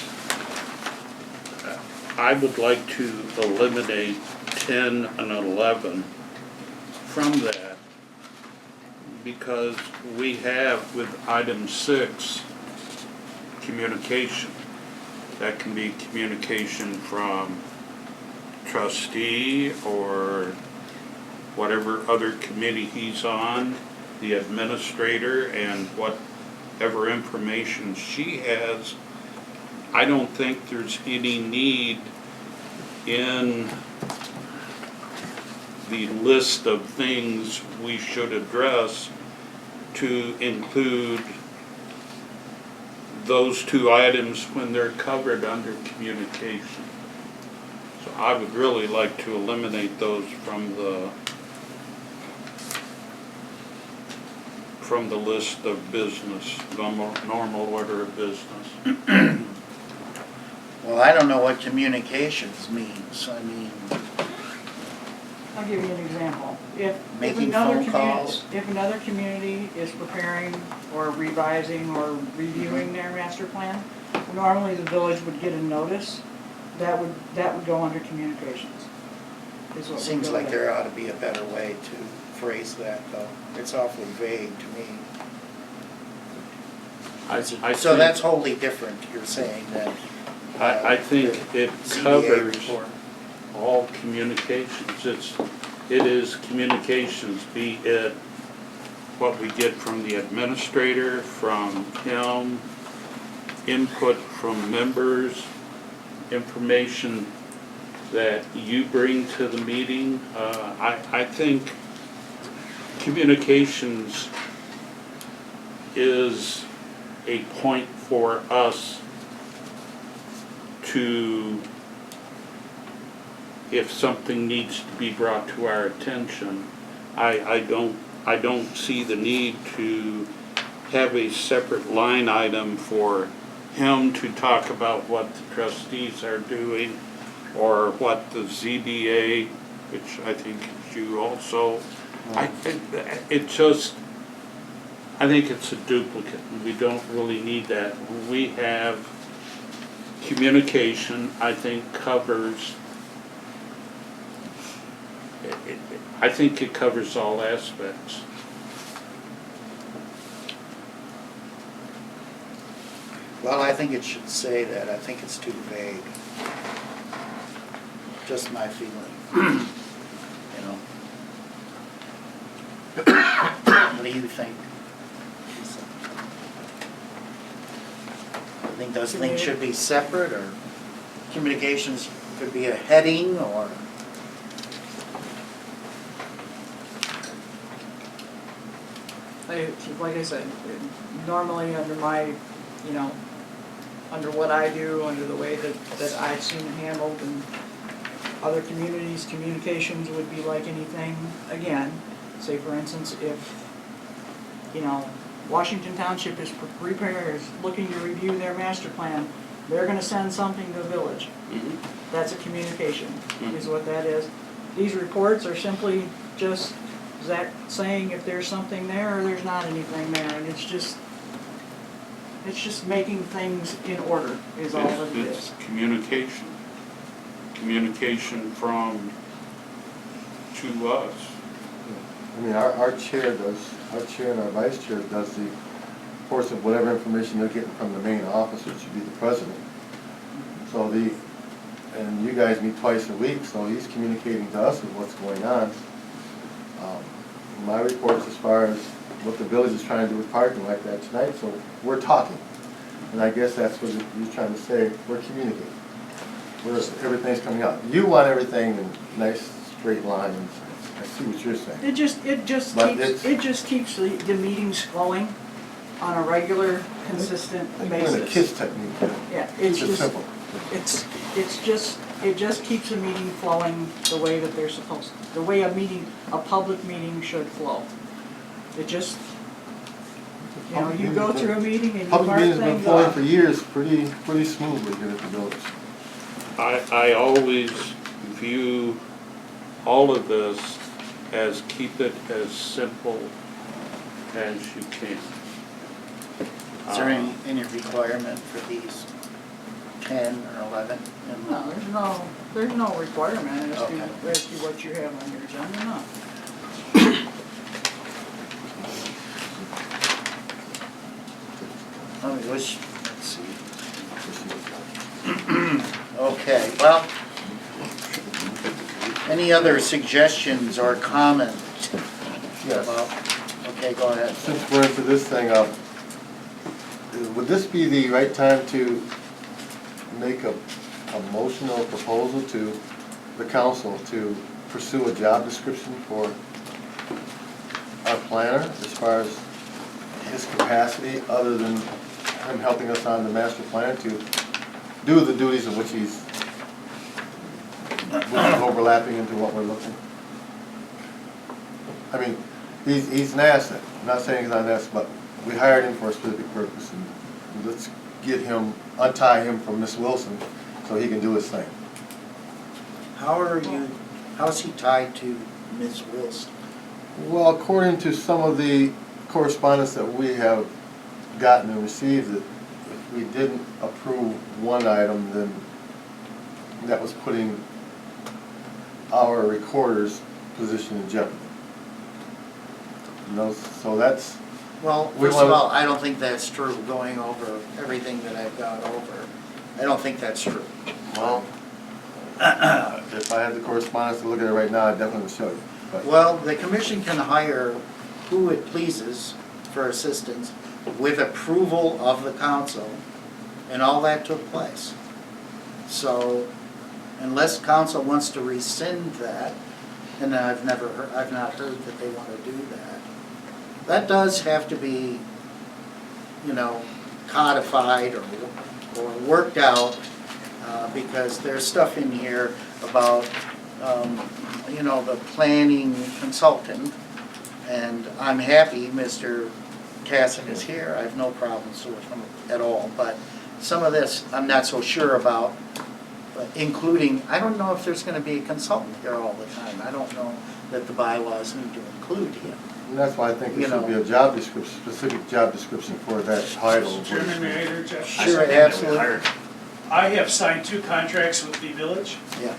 I would like to eliminate 10 and 11 from that, because we have with item 6, communication. That can be communication from trustee or whatever other committee he's on, the administrator, and what whatever information she has. I don't think there's any need in the list of things we should address to include those two items when they're covered under communication. So I would really like to eliminate those from the list of business, normal order of business. Well, I don't know what communications means. I mean, I'll give you an example. If Making another phone calls. If another community is preparing or revising or reviewing their master plan, normally the village would get a notice. That would go under communications. Is what would seems go like there. there ought to be a better way to phrase that, though. It's awfully vague to me. I So think- that's wholly different, you're saying, than. I think the it ZBA covers report. all communications. It is communications, be it what we get from the administrator, from him, input from members, information that you bring to the meeting. I think communications is a point for us to, if something needs to be brought to our attention, I don't see the need to have a separate line item for him to talk about what the trustees are doing, or what the ZBA, which I think is you also. I think it's a duplicate, and we don't really need that. We have communication, I think covers, I think it covers all aspects. Well, I think it should say that. I think it's too vague. Just my feeling. You know. What do you think? I think those things should be separate, or communications could be a heading, or? Like I said, normally under my, under what I do, under the way that I've seen it handled, and other communities, communications would be like anything. Again, say for instance, if, Washington Township is looking to review their master plan, they're gonna send something to the village. That's a communication, is what that is. These reports are simply just Zach saying if there's something there or there's not anything there, and it's just making things in order is all that it It's is. communication. Communication from, to us. I mean, our chair and our vice chair does the reports of whatever information they're getting from the main office, which would be the president. So and you guys meet twice a week, so he's communicating to us with what's going on. My reports as far as what the village is trying to do with parking like that tonight, so we're talking. And I guess that's what you're trying to say, we're communicating. Everything's coming out. You want everything in nice straight lines. I see what you're saying. It just keeps the meetings flowing on a regular, consistent Like doing a basis. KISS technique. Yeah, it's Keep it just, simple. it just keeps a meeting flowing the way that they're supposed to, the way a public meeting should flow. It just, you go through a meeting and you Public mark meetings have been things flowing off. for years, pretty smoothly here at the village. I always view all of this as keep it as simple as you can. Is there any requirement for these 10 or 11? No, there's no requirement as Okay. to what you have on your agenda, no. Let's see. Okay, well, any other suggestions or comments? Yes. Well, okay, go ahead. Since we're into this thing, would this be the right time to make a motion or proposal to the council to pursue a job description for our planner as far as his capacity, other than him helping us on the master plan, to do the duties of which he's overlapping into what we're looking? I mean, he's an asset. I'm not saying he's not an asset, but we hired him for a specific purpose, and let's get him, untie him from Miss Wilson so he can do his thing. How's he tied to Ms. Wilson? Well, according to some of the correspondence that we have gotten and received, that if we didn't approve one item, then that was putting our recorder's position in jeopardy. You know, so that's, Well, We first of wanna- all, I don't think that's true, going over everything that I've gone over. I don't think that's true. well, if I had the correspondence to look at it right now, I'd definitely would show you. But Well, the commission can hire who it pleases for assistance with approval of the council, and all that took place. So unless council wants to rescind that, and I've not heard that they want to do that, that does have to be, codified or worked out, because there's stuff in here about, the planning consultant, and I'm happy Mr. Cassick is here, I have no problems with him at all, but some of this I'm not so sure about, including, I don't know if there's gonna be a consultant here all the time, I don't know that the bylaws need to include him. and that's why I think there should be a job description, specific job description for that title. Mr. Chairman, may I interject? Sure, That we absolutely. hired. I have signed 2 contracts with the village. Yeah,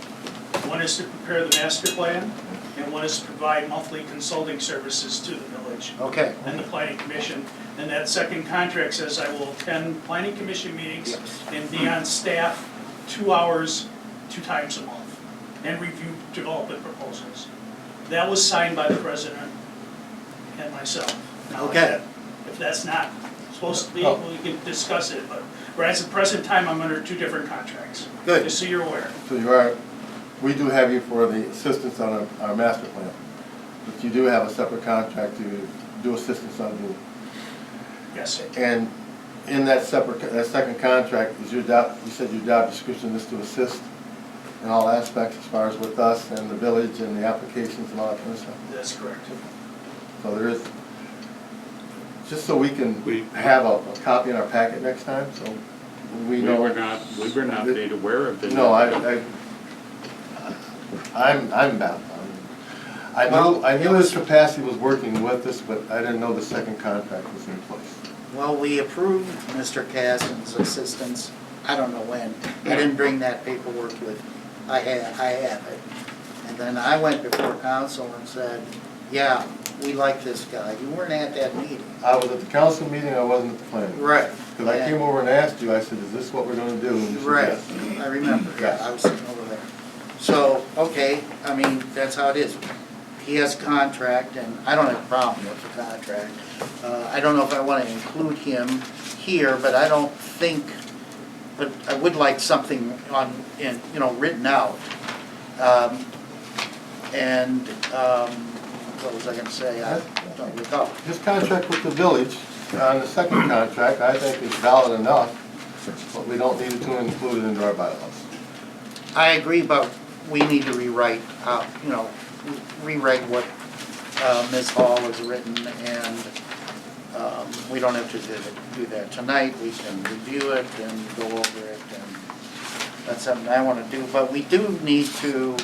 One is to prepare the master plan, and one is to provide monthly consulting services to the village okay. and the planning commission. And that second contract says I will attend planning commission meetings Yes. and be on staff 2 hours, 2 times a month, and review development proposals. That was signed by the president and myself. Now, Okay. if that's not supposed to be, Oh. we can discuss it, but at the present time, I'm under 2 different contracts. Good. Just so you're aware. So you are, we do have you for the assistance on our master plan, but you do have a separate contract to do assistance on the, Yes. and in that second contract, is your job, you said your job description is to assist in all aspects as far as with us and the village and the applications and all that kind of stuff? That's correct. So there is, just so we can We- have a copy in our packet next time, so we We know. were not made aware of it. No, I'm bound. I knew his capacity was working with us, but I didn't know the second contract was in place. Well, we approved Mr. Caston's assistance, I don't know when. I didn't bring that paperwork with me. I have it. And then I went before council and said, yeah, we like this guy. You weren't at that meeting. I was at the council meeting, I wasn't at the planning. Right. Because I came over and asked you, I said, is this what we're gonna do? And you said, Right, yes. I remember, yeah, I was sitting over there. So, okay, I mean, that's how it is. He has a contract, and I don't have a problem with the contract. I don't know if I want to include him here, but I don't think, but I would like something written out. What was I gonna say? I don't recall. His contract with the village, on the second contract, I think is valid enough, but we don't need to include it into our bylaws. I agree, but we need to rewrite what Ms. Hall has written, and we don't have to do that tonight. We can review it and go over it, and that's something I want to do. But we do need to,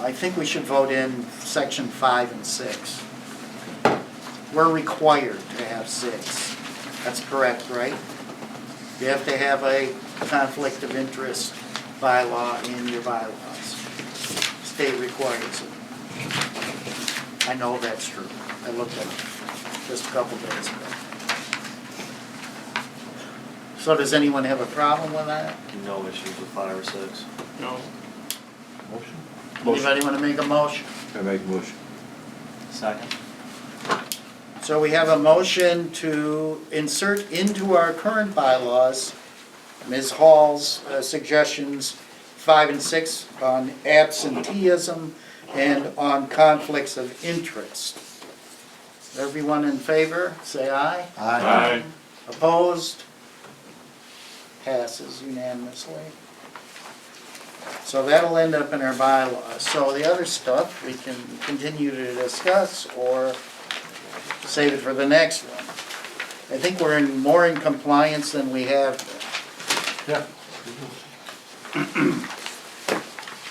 I think we should vote in section 5 and 6. We're required to have 6. That's correct, right? You have to have a conflict of interest bylaw in your bylaws. State requires it. I know that's true. I looked at it just a couple days ago. So does anyone have a problem with that? No issues with 5 or 6. No. Motion? Anybody want to make a motion? I make a motion. Second. So we have a motion to insert into our current bylaws Ms. Hall's suggestions 5 and 6 on absenteeism and on conflicts of interest. Everyone in favor, say aye. Aye. Opposed? Passes unanimously. So that'll end up in our bylaws. So the other stuff, we can continue to discuss or save it for the next one. I think we're more in compliance than we have been. Yeah.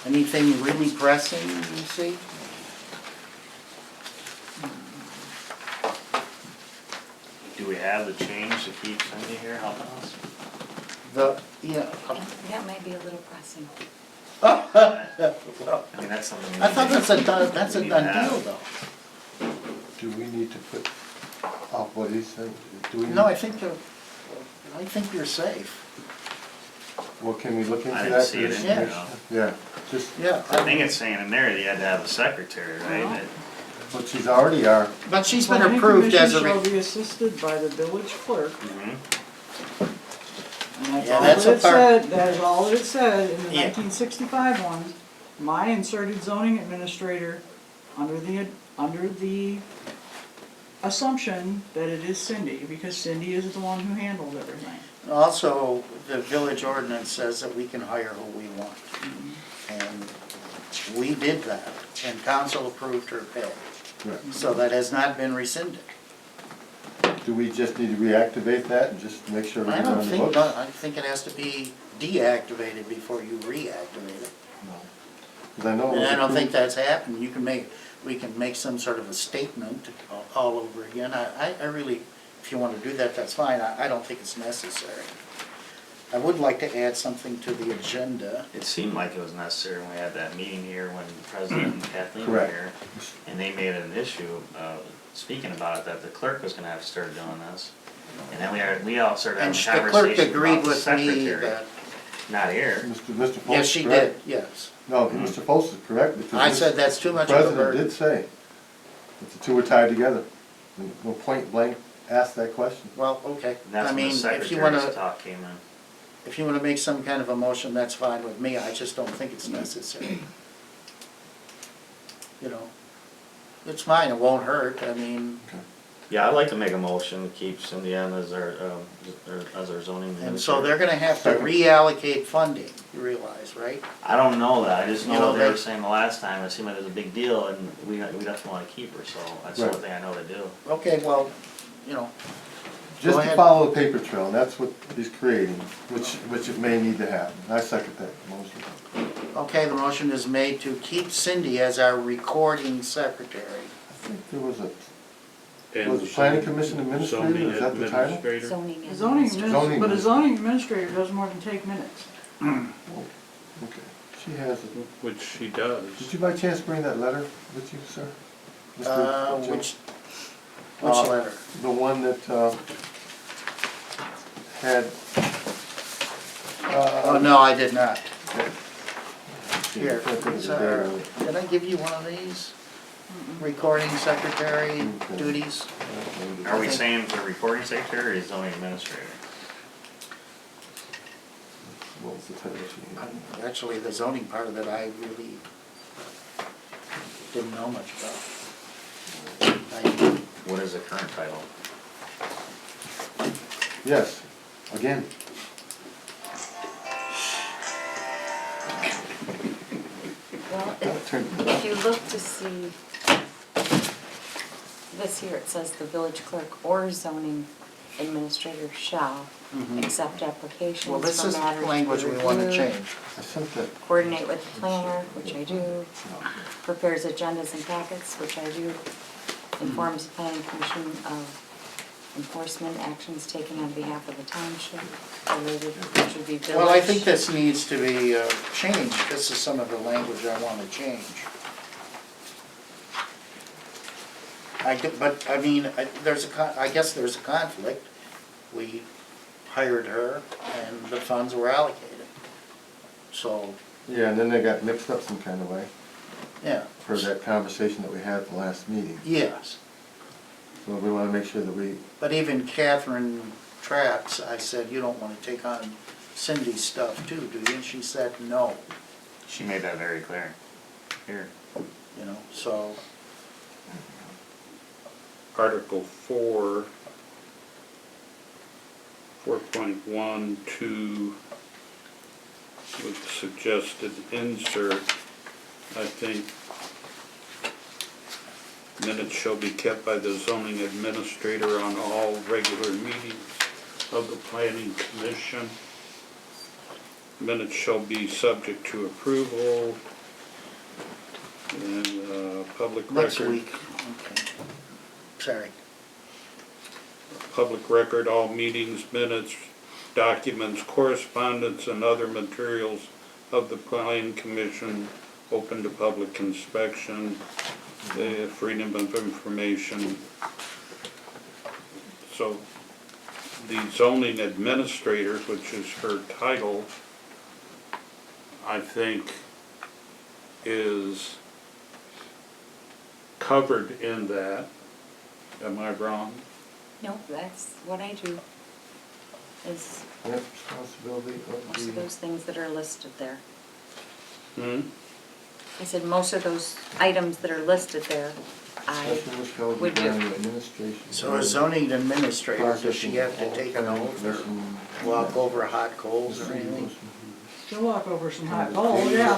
Anything really pressing, you see? Do we have the change to keep Cindy here helping us? Yeah. That might be a little pressing. Well, I mean, that's something. I thought that's a done have. deal, though. Do we need to put off what he said? Do we? No, I think you're safe. Well, can we look into I that? didn't see it in Yeah. here though. Yeah, just, Yeah. I think it's saying in there that you had to have a secretary, right? Well, but she's already our, But she's been Planning approved as a. commission shall be assisted by the village clerk, Mhm. and that's Yeah, all that's that a it part- said, that is all that it said in the Yeah. 1965 one. My inserted zoning administrator under the assumption that it is Cindy, because Cindy is the one who handles everything. Also, the village ordinance says that we can hire who we want. And we did that, and council approved her pay. right. So that has not been rescinded. Do we just need to reactivate that and just make sure we I get it don't on the think, books? I think it has to be deactivated before you reactivate it. Because I know. it And was I don't approved. think that's happened. We can make some sort of a statement all over again. I really, if you want to do that, that's fine. I don't think it's necessary. I would like to add something to the agenda. It seemed like it was necessary when we had that meeting here when the President and Kathleen were Correct. here. And they made an issue, speaking about it, that the clerk was gonna have to start doing this. And then we all started And having the a clerk conversation agreed about the with me secretary. that, Not here. Mr. Foltz, yes, she correct? did, yes. No, Mr. Foltz is correct, because. I this- said that's too much The of a president burden. did say that the two are tied together. And no point blank asked that question. Well, okay. And that's I when mean, the if you wanna, secretary's talk came in. if you wanna make some kind of a motion, that's fine with me. I just don't think it's necessary. You know, it's fine, it won't hurt. I mean, Yeah, I'd like to make a motion to keep Cindy on as our zoning administrator. and so they're gonna have to Second. reallocate funding, you realize, right? I don't know that, I just You know know, they they- were saying the last time, it seemed like it was a big deal, and we definitely wanna keep her, so that's the Right. only thing I know to do. Okay, well, you know, Just to ahead. follow the paper trail, and that's what he's creating, which it may need to happen. I second that motion. okay, the motion is made to keep Cindy as our recording secretary. I think there was a, And was it planning commission administrator, zoning is that the title? administrator. Zoning A and zoning administration. Zoning but a administrator. zoning administrator does more than take minutes. Okay, she has it. Which she does. Did you by chance bring that letter with you, sir? Mr. Joe? Which Uh, letter? The one that, had. Oh, no, I did not. Okay. Here, I think it's so, there. did I give you one of these? Recording secretary Okay. duties? Are we saying the recording secretary or zoning administrator? What was the title she had? Actually, the zoning part of it, I really didn't know much about. What is the current title? Yes, again. Well, Turn- if you look to see, this here, it says the village clerk or zoning administrator shall Mhm. accept applications Well, this for is matters to language be we want to reviewed, change. I sent that. coordinate with the planner, which I do, prepares agendas and packets, which I do, informs the planning commission of enforcement actions taken on behalf of the township, related, which would be village. Well, I think this needs to be changed. This is some of the language I want to change. But, I mean, I guess there's a conflict. We hired her and the funds were allocated. So, Yeah, and then they got mixed up some kind of way yeah. for that conversation that we had at the last meeting. Yes. So we wanna make sure that we, But even Catherine Traps, I said, you don't wanna take on Cindy's stuff too, do you? And she said, no, She made that very clear. Here. you know, so, Article 4, 4.12, with suggested insert, I think minutes shall be kept by the zoning administrator on all regular meetings of the planning commission. Minutes shall be subject to approval and public record. next week, okay. Sorry. Public record, all meetings, minutes, documents, correspondence, and other materials of the planning commission open to public inspection, the freedom of information. So the zoning administrator, which is her title, I think is covered in that. Am I wrong? No, that's what I do, is have responsibility most of of the, those things that are listed there. Hmm? I said most of those items that are listed there, I special which shall be would do. granted administration. So a zoning administrator, does she have to take an oath or walk over hot coals or anything? She'll walk over some hot coals, yeah.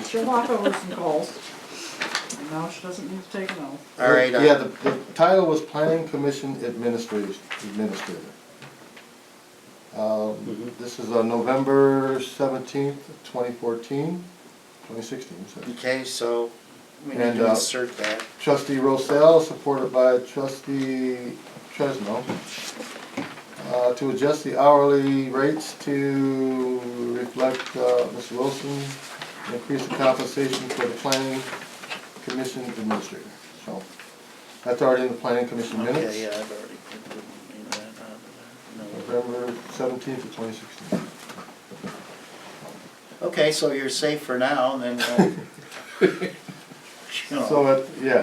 She'll walk over some coals. And no, she doesn't need to take an oath. All right, Yeah, the title was Planning Commission Administrator. This is on November 17th, 2014, 2016, sorry. okay, so we need And, to insert that. Trustee Rosell, supported by Trustee Tresno, to adjust the hourly rates to reflect Mr. Wilson, increase the compensation for the Planning Commission Administrator. So, that's already in the Planning Commission minutes. Okay, yeah, I've already put that on. No. November 17th of 2016. Okay, so you're safe for now, and then we'll, you know. So, yeah,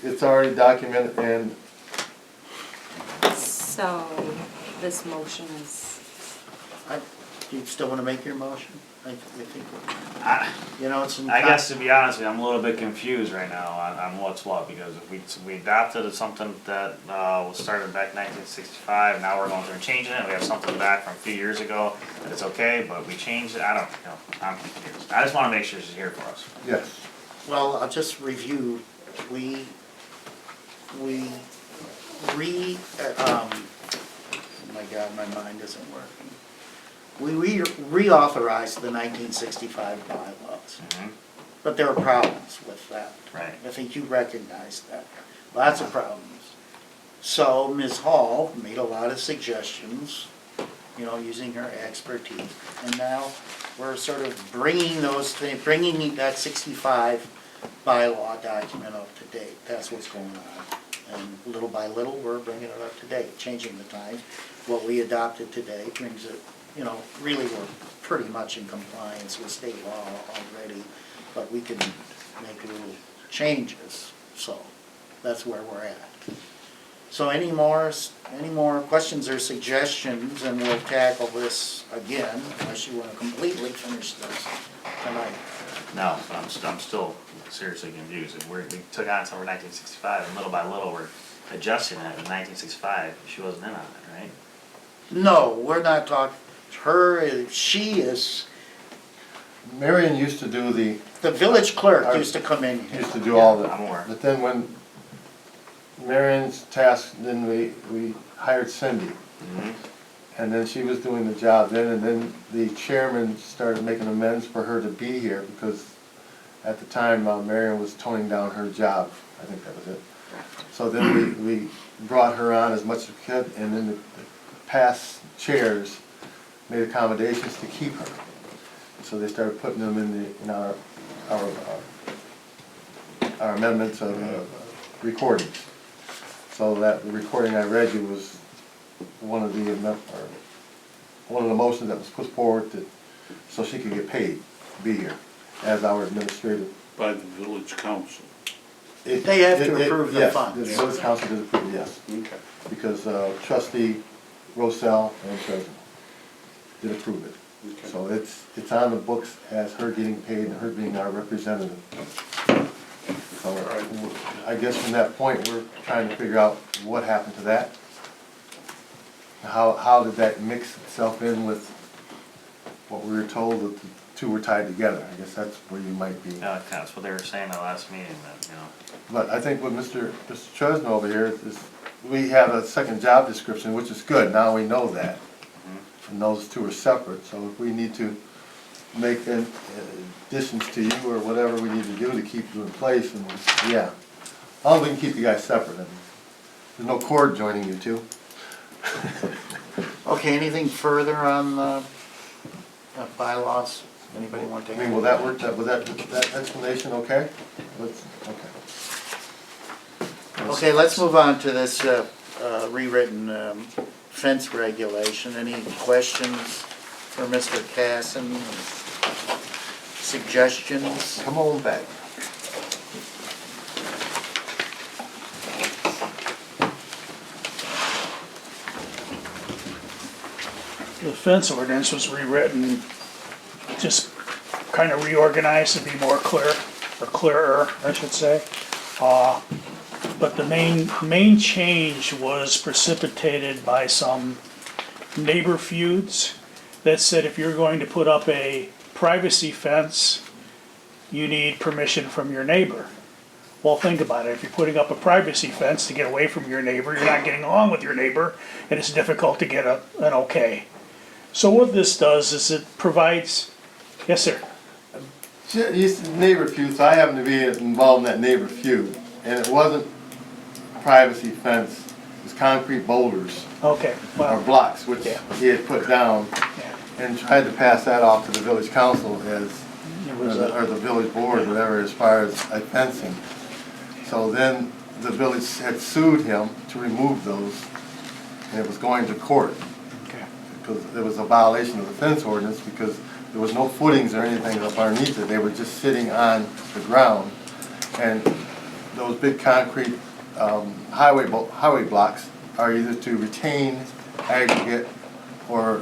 it's already documented, and So, this motion is, Do you still wanna make your motion? I think, I, you know, it's. I guess to be honest with you, I'm a little bit confused right now on what's what, because if we adopted something that was started back in 1965, now we're going through and changing it, we have something back from a few years ago that it's okay, but we changed it, I don't know, I'm confused. I just wanna make sure she's here for us. yes. Well, I'll just review, oh my God, my mind isn't working. We reauthorized the 1965 bylaws, but there are problems with that. Right. I think you recognize that, lots of problems. So Ms. Hall made a lot of suggestions, you know, using her expertise, and now we're sort of bringing bringing that 65 bylaw document up to date. That's what's going on. And little by little, we're bringing it up to date, changing the times. What we adopted today brings it, you know, really we're pretty much in compliance with state law already, but we can make little changes, so that's where we're at. So any more questions or suggestions, and we'll tackle this again, unless you want to completely finish this tonight. No, but I'm still seriously confused. If we took on something 1965, and little by little we're adjusting it in 1965, she wasn't in on it, right? No, we're not talking, she is, Marion used to do the village clerk used to come in here. used to do all I'm that. aware. But then when Marion's task, then we hired Cindy. And then she was doing the job then, and then the chairman started making amends for her to be here, because at the time, Marion was toning down her job. I think that was it. So then we brought her on as much as we could, and then the past chairs made accommodations to keep her. So they started putting them in our amendments of recordings. So that the recording I read you was one of the motions that was put forward so she could get paid to be here as our administrative. By the village council. They have to approve the yes, funds. the village council did approve, yes, Okay. because trustee Rossell and treasurer did approve it. Okay. So it's on the books as her getting paid and her being our representative. So I guess from that point, we're trying to figure out what happened to that. How did that mix itself in with what we were told that the two were tied together? I guess that's where you might be. Yeah, that's what they were saying at last meeting, that, But I think with Mr. Chesno over here is, we have a second job description, which is good, now we know that. And those two are separate, so if we need to make additions to you or whatever we need to do to keep you in place, and yeah. As long as we can keep you guys separate, I mean, there's no cord joining you two. Okay, anything further on the bylaws? Anybody want to? I mean, will that work, was that explanation okay? Okay. Okay, let's move on to this rewritten fence regulation. Any questions for Mr. Casson? Suggestions? Come on back. The fence ordinance was rewritten, just kind of reorganized to be more clear, or clearer, I should say. But the main change was precipitated by some neighbor feuds that said if you're going to put up a privacy fence, you need permission from your neighbor. Well, think about it. If you're putting up a privacy fence to get away from your neighbor, you're not getting along with your neighbor, and it's difficult to get an okay. So what this does is it provides, yes, sir. Neighbor feud, so I happen to be involved in that neighbor feud, and it wasn't a privacy fence, it was concrete boulders, Okay, or well, blocks, which Yeah. he had put down, yeah, and tried to pass that off to the village council as, it was or the village board, whatever, as far as fencing. So then the village had sued him to remove those, and it was going to court, okay. because there was a violation of the fence ordinance, because there was no footings or anything up underneath it, they were just sitting on the ground. And those big concrete highway blocks are either to retain aggregate or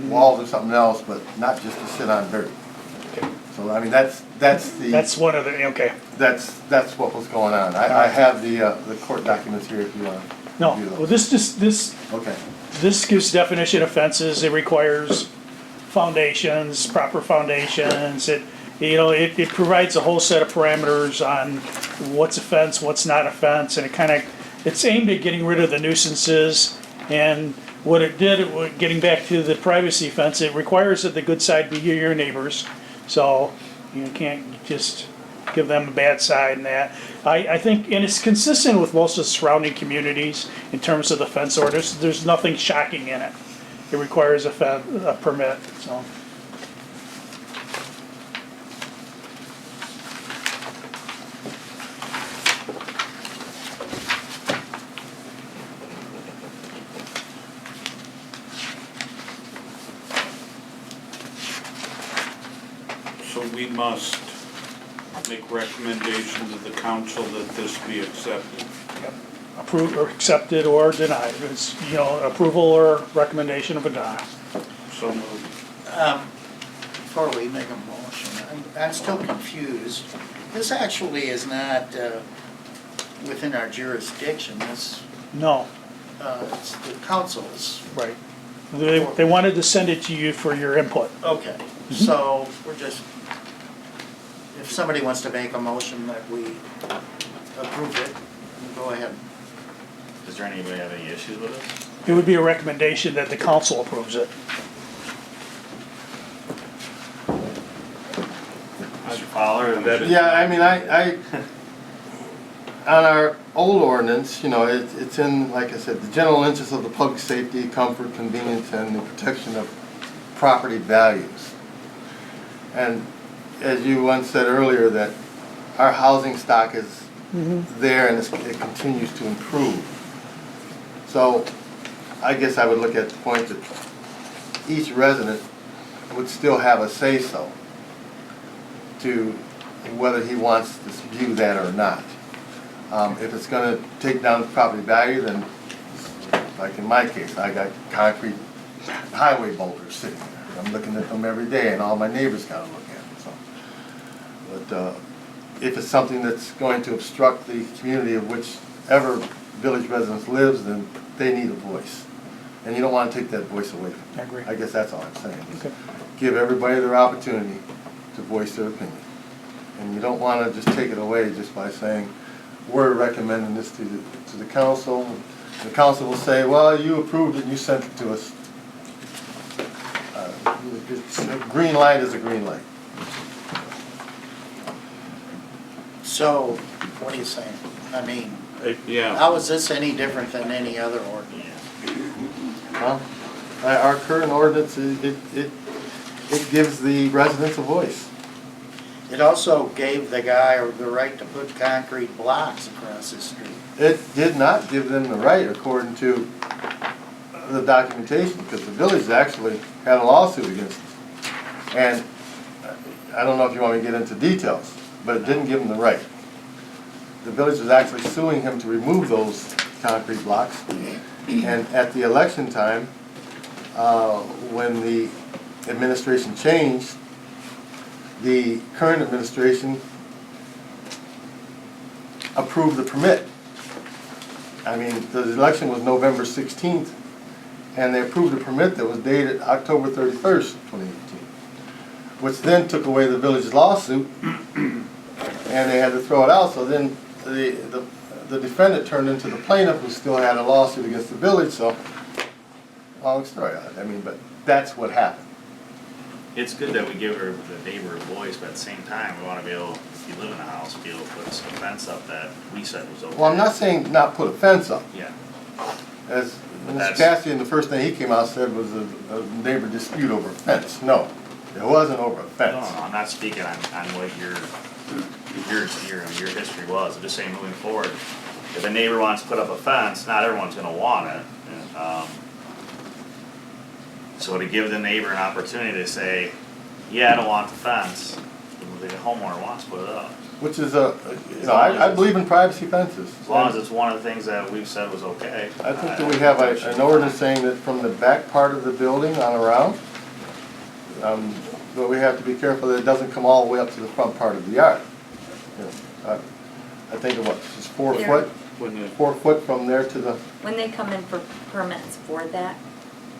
walls or something else, but not just to sit on dirt. Okay. So, I mean, that's That's one of the, okay. that's what was going on. I have the court documents here if you want to No, review well, those. this Okay. gives definition of fences. It requires foundations, proper foundations. It provides a whole set of parameters on what's a fence, what's not a fence, and it's aimed at getting rid of the nuisances. And what it did, getting back to the privacy fence, it requires that the good side be your neighbors. So you can't just give them a bad side and that. I think, and it's consistent with most of the surrounding communities in terms of the fence orders. There's nothing shocking in it. It requires a permit, so. So we must make recommendation to the council that this be accepted. Approved or accepted or denied. It's, approval or recommendation of a denial. So moved. Before we make a motion, I'm still confused. This actually is not within our jurisdiction. No, It's the council's. right. They wanted to send it to you for your input. Okay, so we're just, if somebody wants to make a motion that we approve it, go ahead. Does there anybody have any issues with it? It would be a recommendation that the council approves it. Mr. Fowler? Yeah, I mean, I on our old ordinance, it's in, like I said, the general interest of the public safety, comfort, convenience, and the protection of property values. And as you once said earlier, that our housing stock is there and it continues to improve. So I guess I would look at the point that each resident would still have a say-so to whether he wants to view that or not. If it's gonna take down the property value, then, like in my case, I got concrete highway boulders sitting there. I'm looking at them every day, and all my neighbors gotta look at them, so. But, if it's something that's going to obstruct the community of whichever village residents lives, then they need a voice. And you don't wanna take that voice away from them. I agree. I guess that's all I'm saying. is Okay. Give everybody their opportunity to voice their opinion. And you don't wanna just take it away just by saying, we're recommending this to the council. The council will say, well, you approved it and you sent it to us. A green light is a green light. So, what are you saying? I mean, Yeah, how is this any different than any other ordinance? Well, our current ordinance, it gives the residents a voice. It also gave the guy the right to put concrete blocks across the street. It did not give them the right according to the documentation, because the village actually had a lawsuit against them. And I don't know if you want me to get into details, but it didn't give them the right. The village was actually suing him to remove those concrete blocks. And at the election time, when the administration changed, the current administration approved the permit. I mean, the election was November 16th, and they approved a permit that was dated October 31st, 2018, which then took away the village's lawsuit, and they had to throw it out. So then the defendant turned into the plaintiff, who still had a lawsuit against the village. So, long story. I mean, but that's what happened. It's good that we give her the neighbor a voice, but at the same time, we wanna be able, if you live in a house, be able to put a fence up that we said was okay. Well, I'm not saying not put a fence up. Yeah, As Mr. That's- Cassian, the first thing he came out and said was a neighbor dispute over a fence. No, it wasn't over a no, fence. I'm not speaking on what your history was, I'm just saying moving forward, if a neighbor wants to put up a fence, not everyone's gonna want it. So to give the neighbor an opportunity to say, yeah, I don't want the fence, the homeowner wants to put it up. Which is I believe in privacy fences. As long as it's one of the things that we've said was okay. I think that we have an ordinance saying that from the back part of the building on around, but we have to be careful that it doesn't come all the way up to the front part of the yard. You know, I think of what, it's 4 There. foot, when the, 4 foot from there to the, When they come in for permits for that,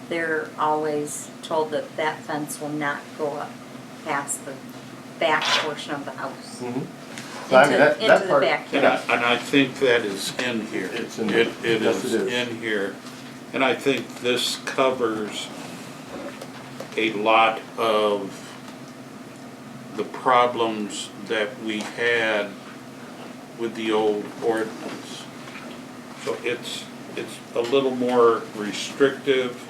they're always told that that fence will not go up past the back portion of the house. So I mean, that Into the part- and backyard. I think that is in here. It's in- It yes, is it is. in here. And I think this covers a lot of the problems that we had with the old ordinance. So it's a little more restrictive,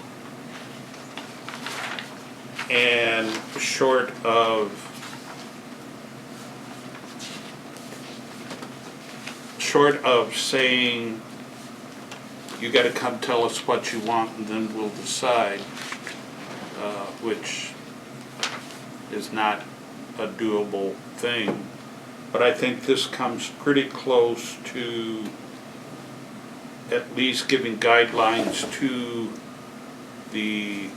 and short of saying, you gotta come tell us what you want and then we'll decide, which is not a doable thing. But I think this comes pretty close to at least giving guidelines to the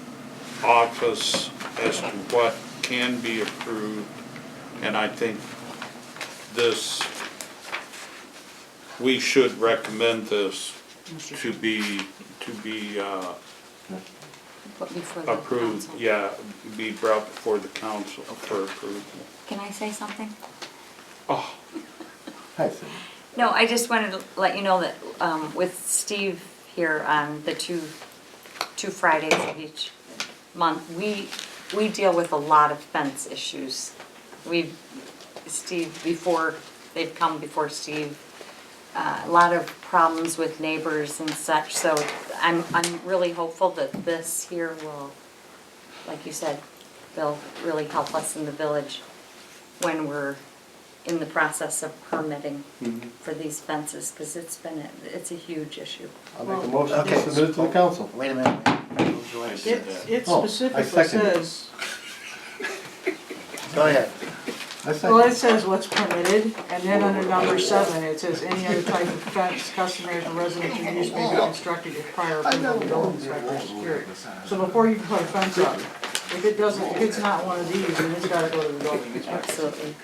office as to what can be approved. And I think this, we should recommend this to be Put before the approved, council. yeah, be brought before the council for approval. Can I say something? Oh, I see. No, I just wanted to let you know that with Steve here on the two Fridays of each month, we deal with a lot of fence issues. Steve, before, they've come before Steve, a lot of problems with neighbors and such, so I'm really hopeful that this here will, like you said, they'll really help us in the village when we're in the process of permitting for these fences, because it's a huge issue. I'll make a motion Okay. to submit it to the council. Wait a minute. It Oh, I specifically second it. says, Go ahead. Well, it says what's permitted, and then under number 7, it says any other type of fence, customary or residential use may be constructed if prior approval of the building inspector is secured. So before you can put a fence up, if it's not one of these, then it's gotta go to the building inspector, Absolutely.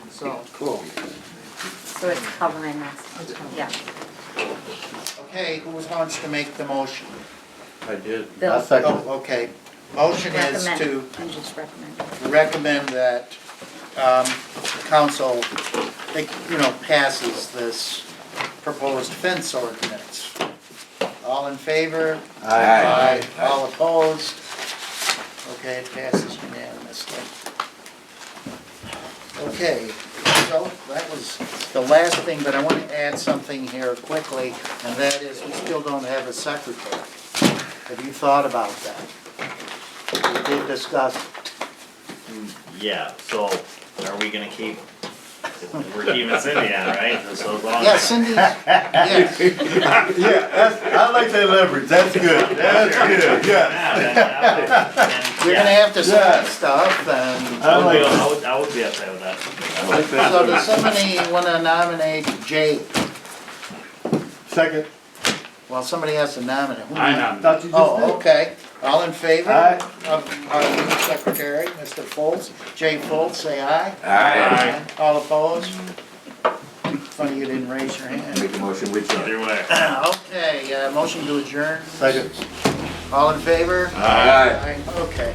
so. Cool. So it's covering us. Yeah. Okay, who wants to make the motion? I did. I Bill, second it. Oh, okay. Motion is recommend. to I'm just recommending. recommend that council, passes this proposed fence ordinance. All in favor? Aye. All opposed? Okay, it passes unanimously. Okay, so that was the last thing, but I want to add something here quickly, and that is we still don't have a secretary. Have you thought about that? We did discuss it. Yeah, so are we gonna keep, we're keeping Cindy on, right? So as long Yeah, as. Cindy's, yes. Yeah, I like that leverage, that's good, that's good, yeah. You're gonna have to sign stuff and. I like I would be upset with that. I like that. So does somebody wanna nominate Jay? Second. Well, somebody has to nominate. Who I nom- nominate. Oh, okay. All in favor Aye. of our new secretary, Mr. Foltz? Jay Foltz, say aye. Aye. All opposed? Funny you didn't raise your hand. Make a motion with you. Either way. Okay, motion to adjourn. Second. All in favor? Aye. Okay.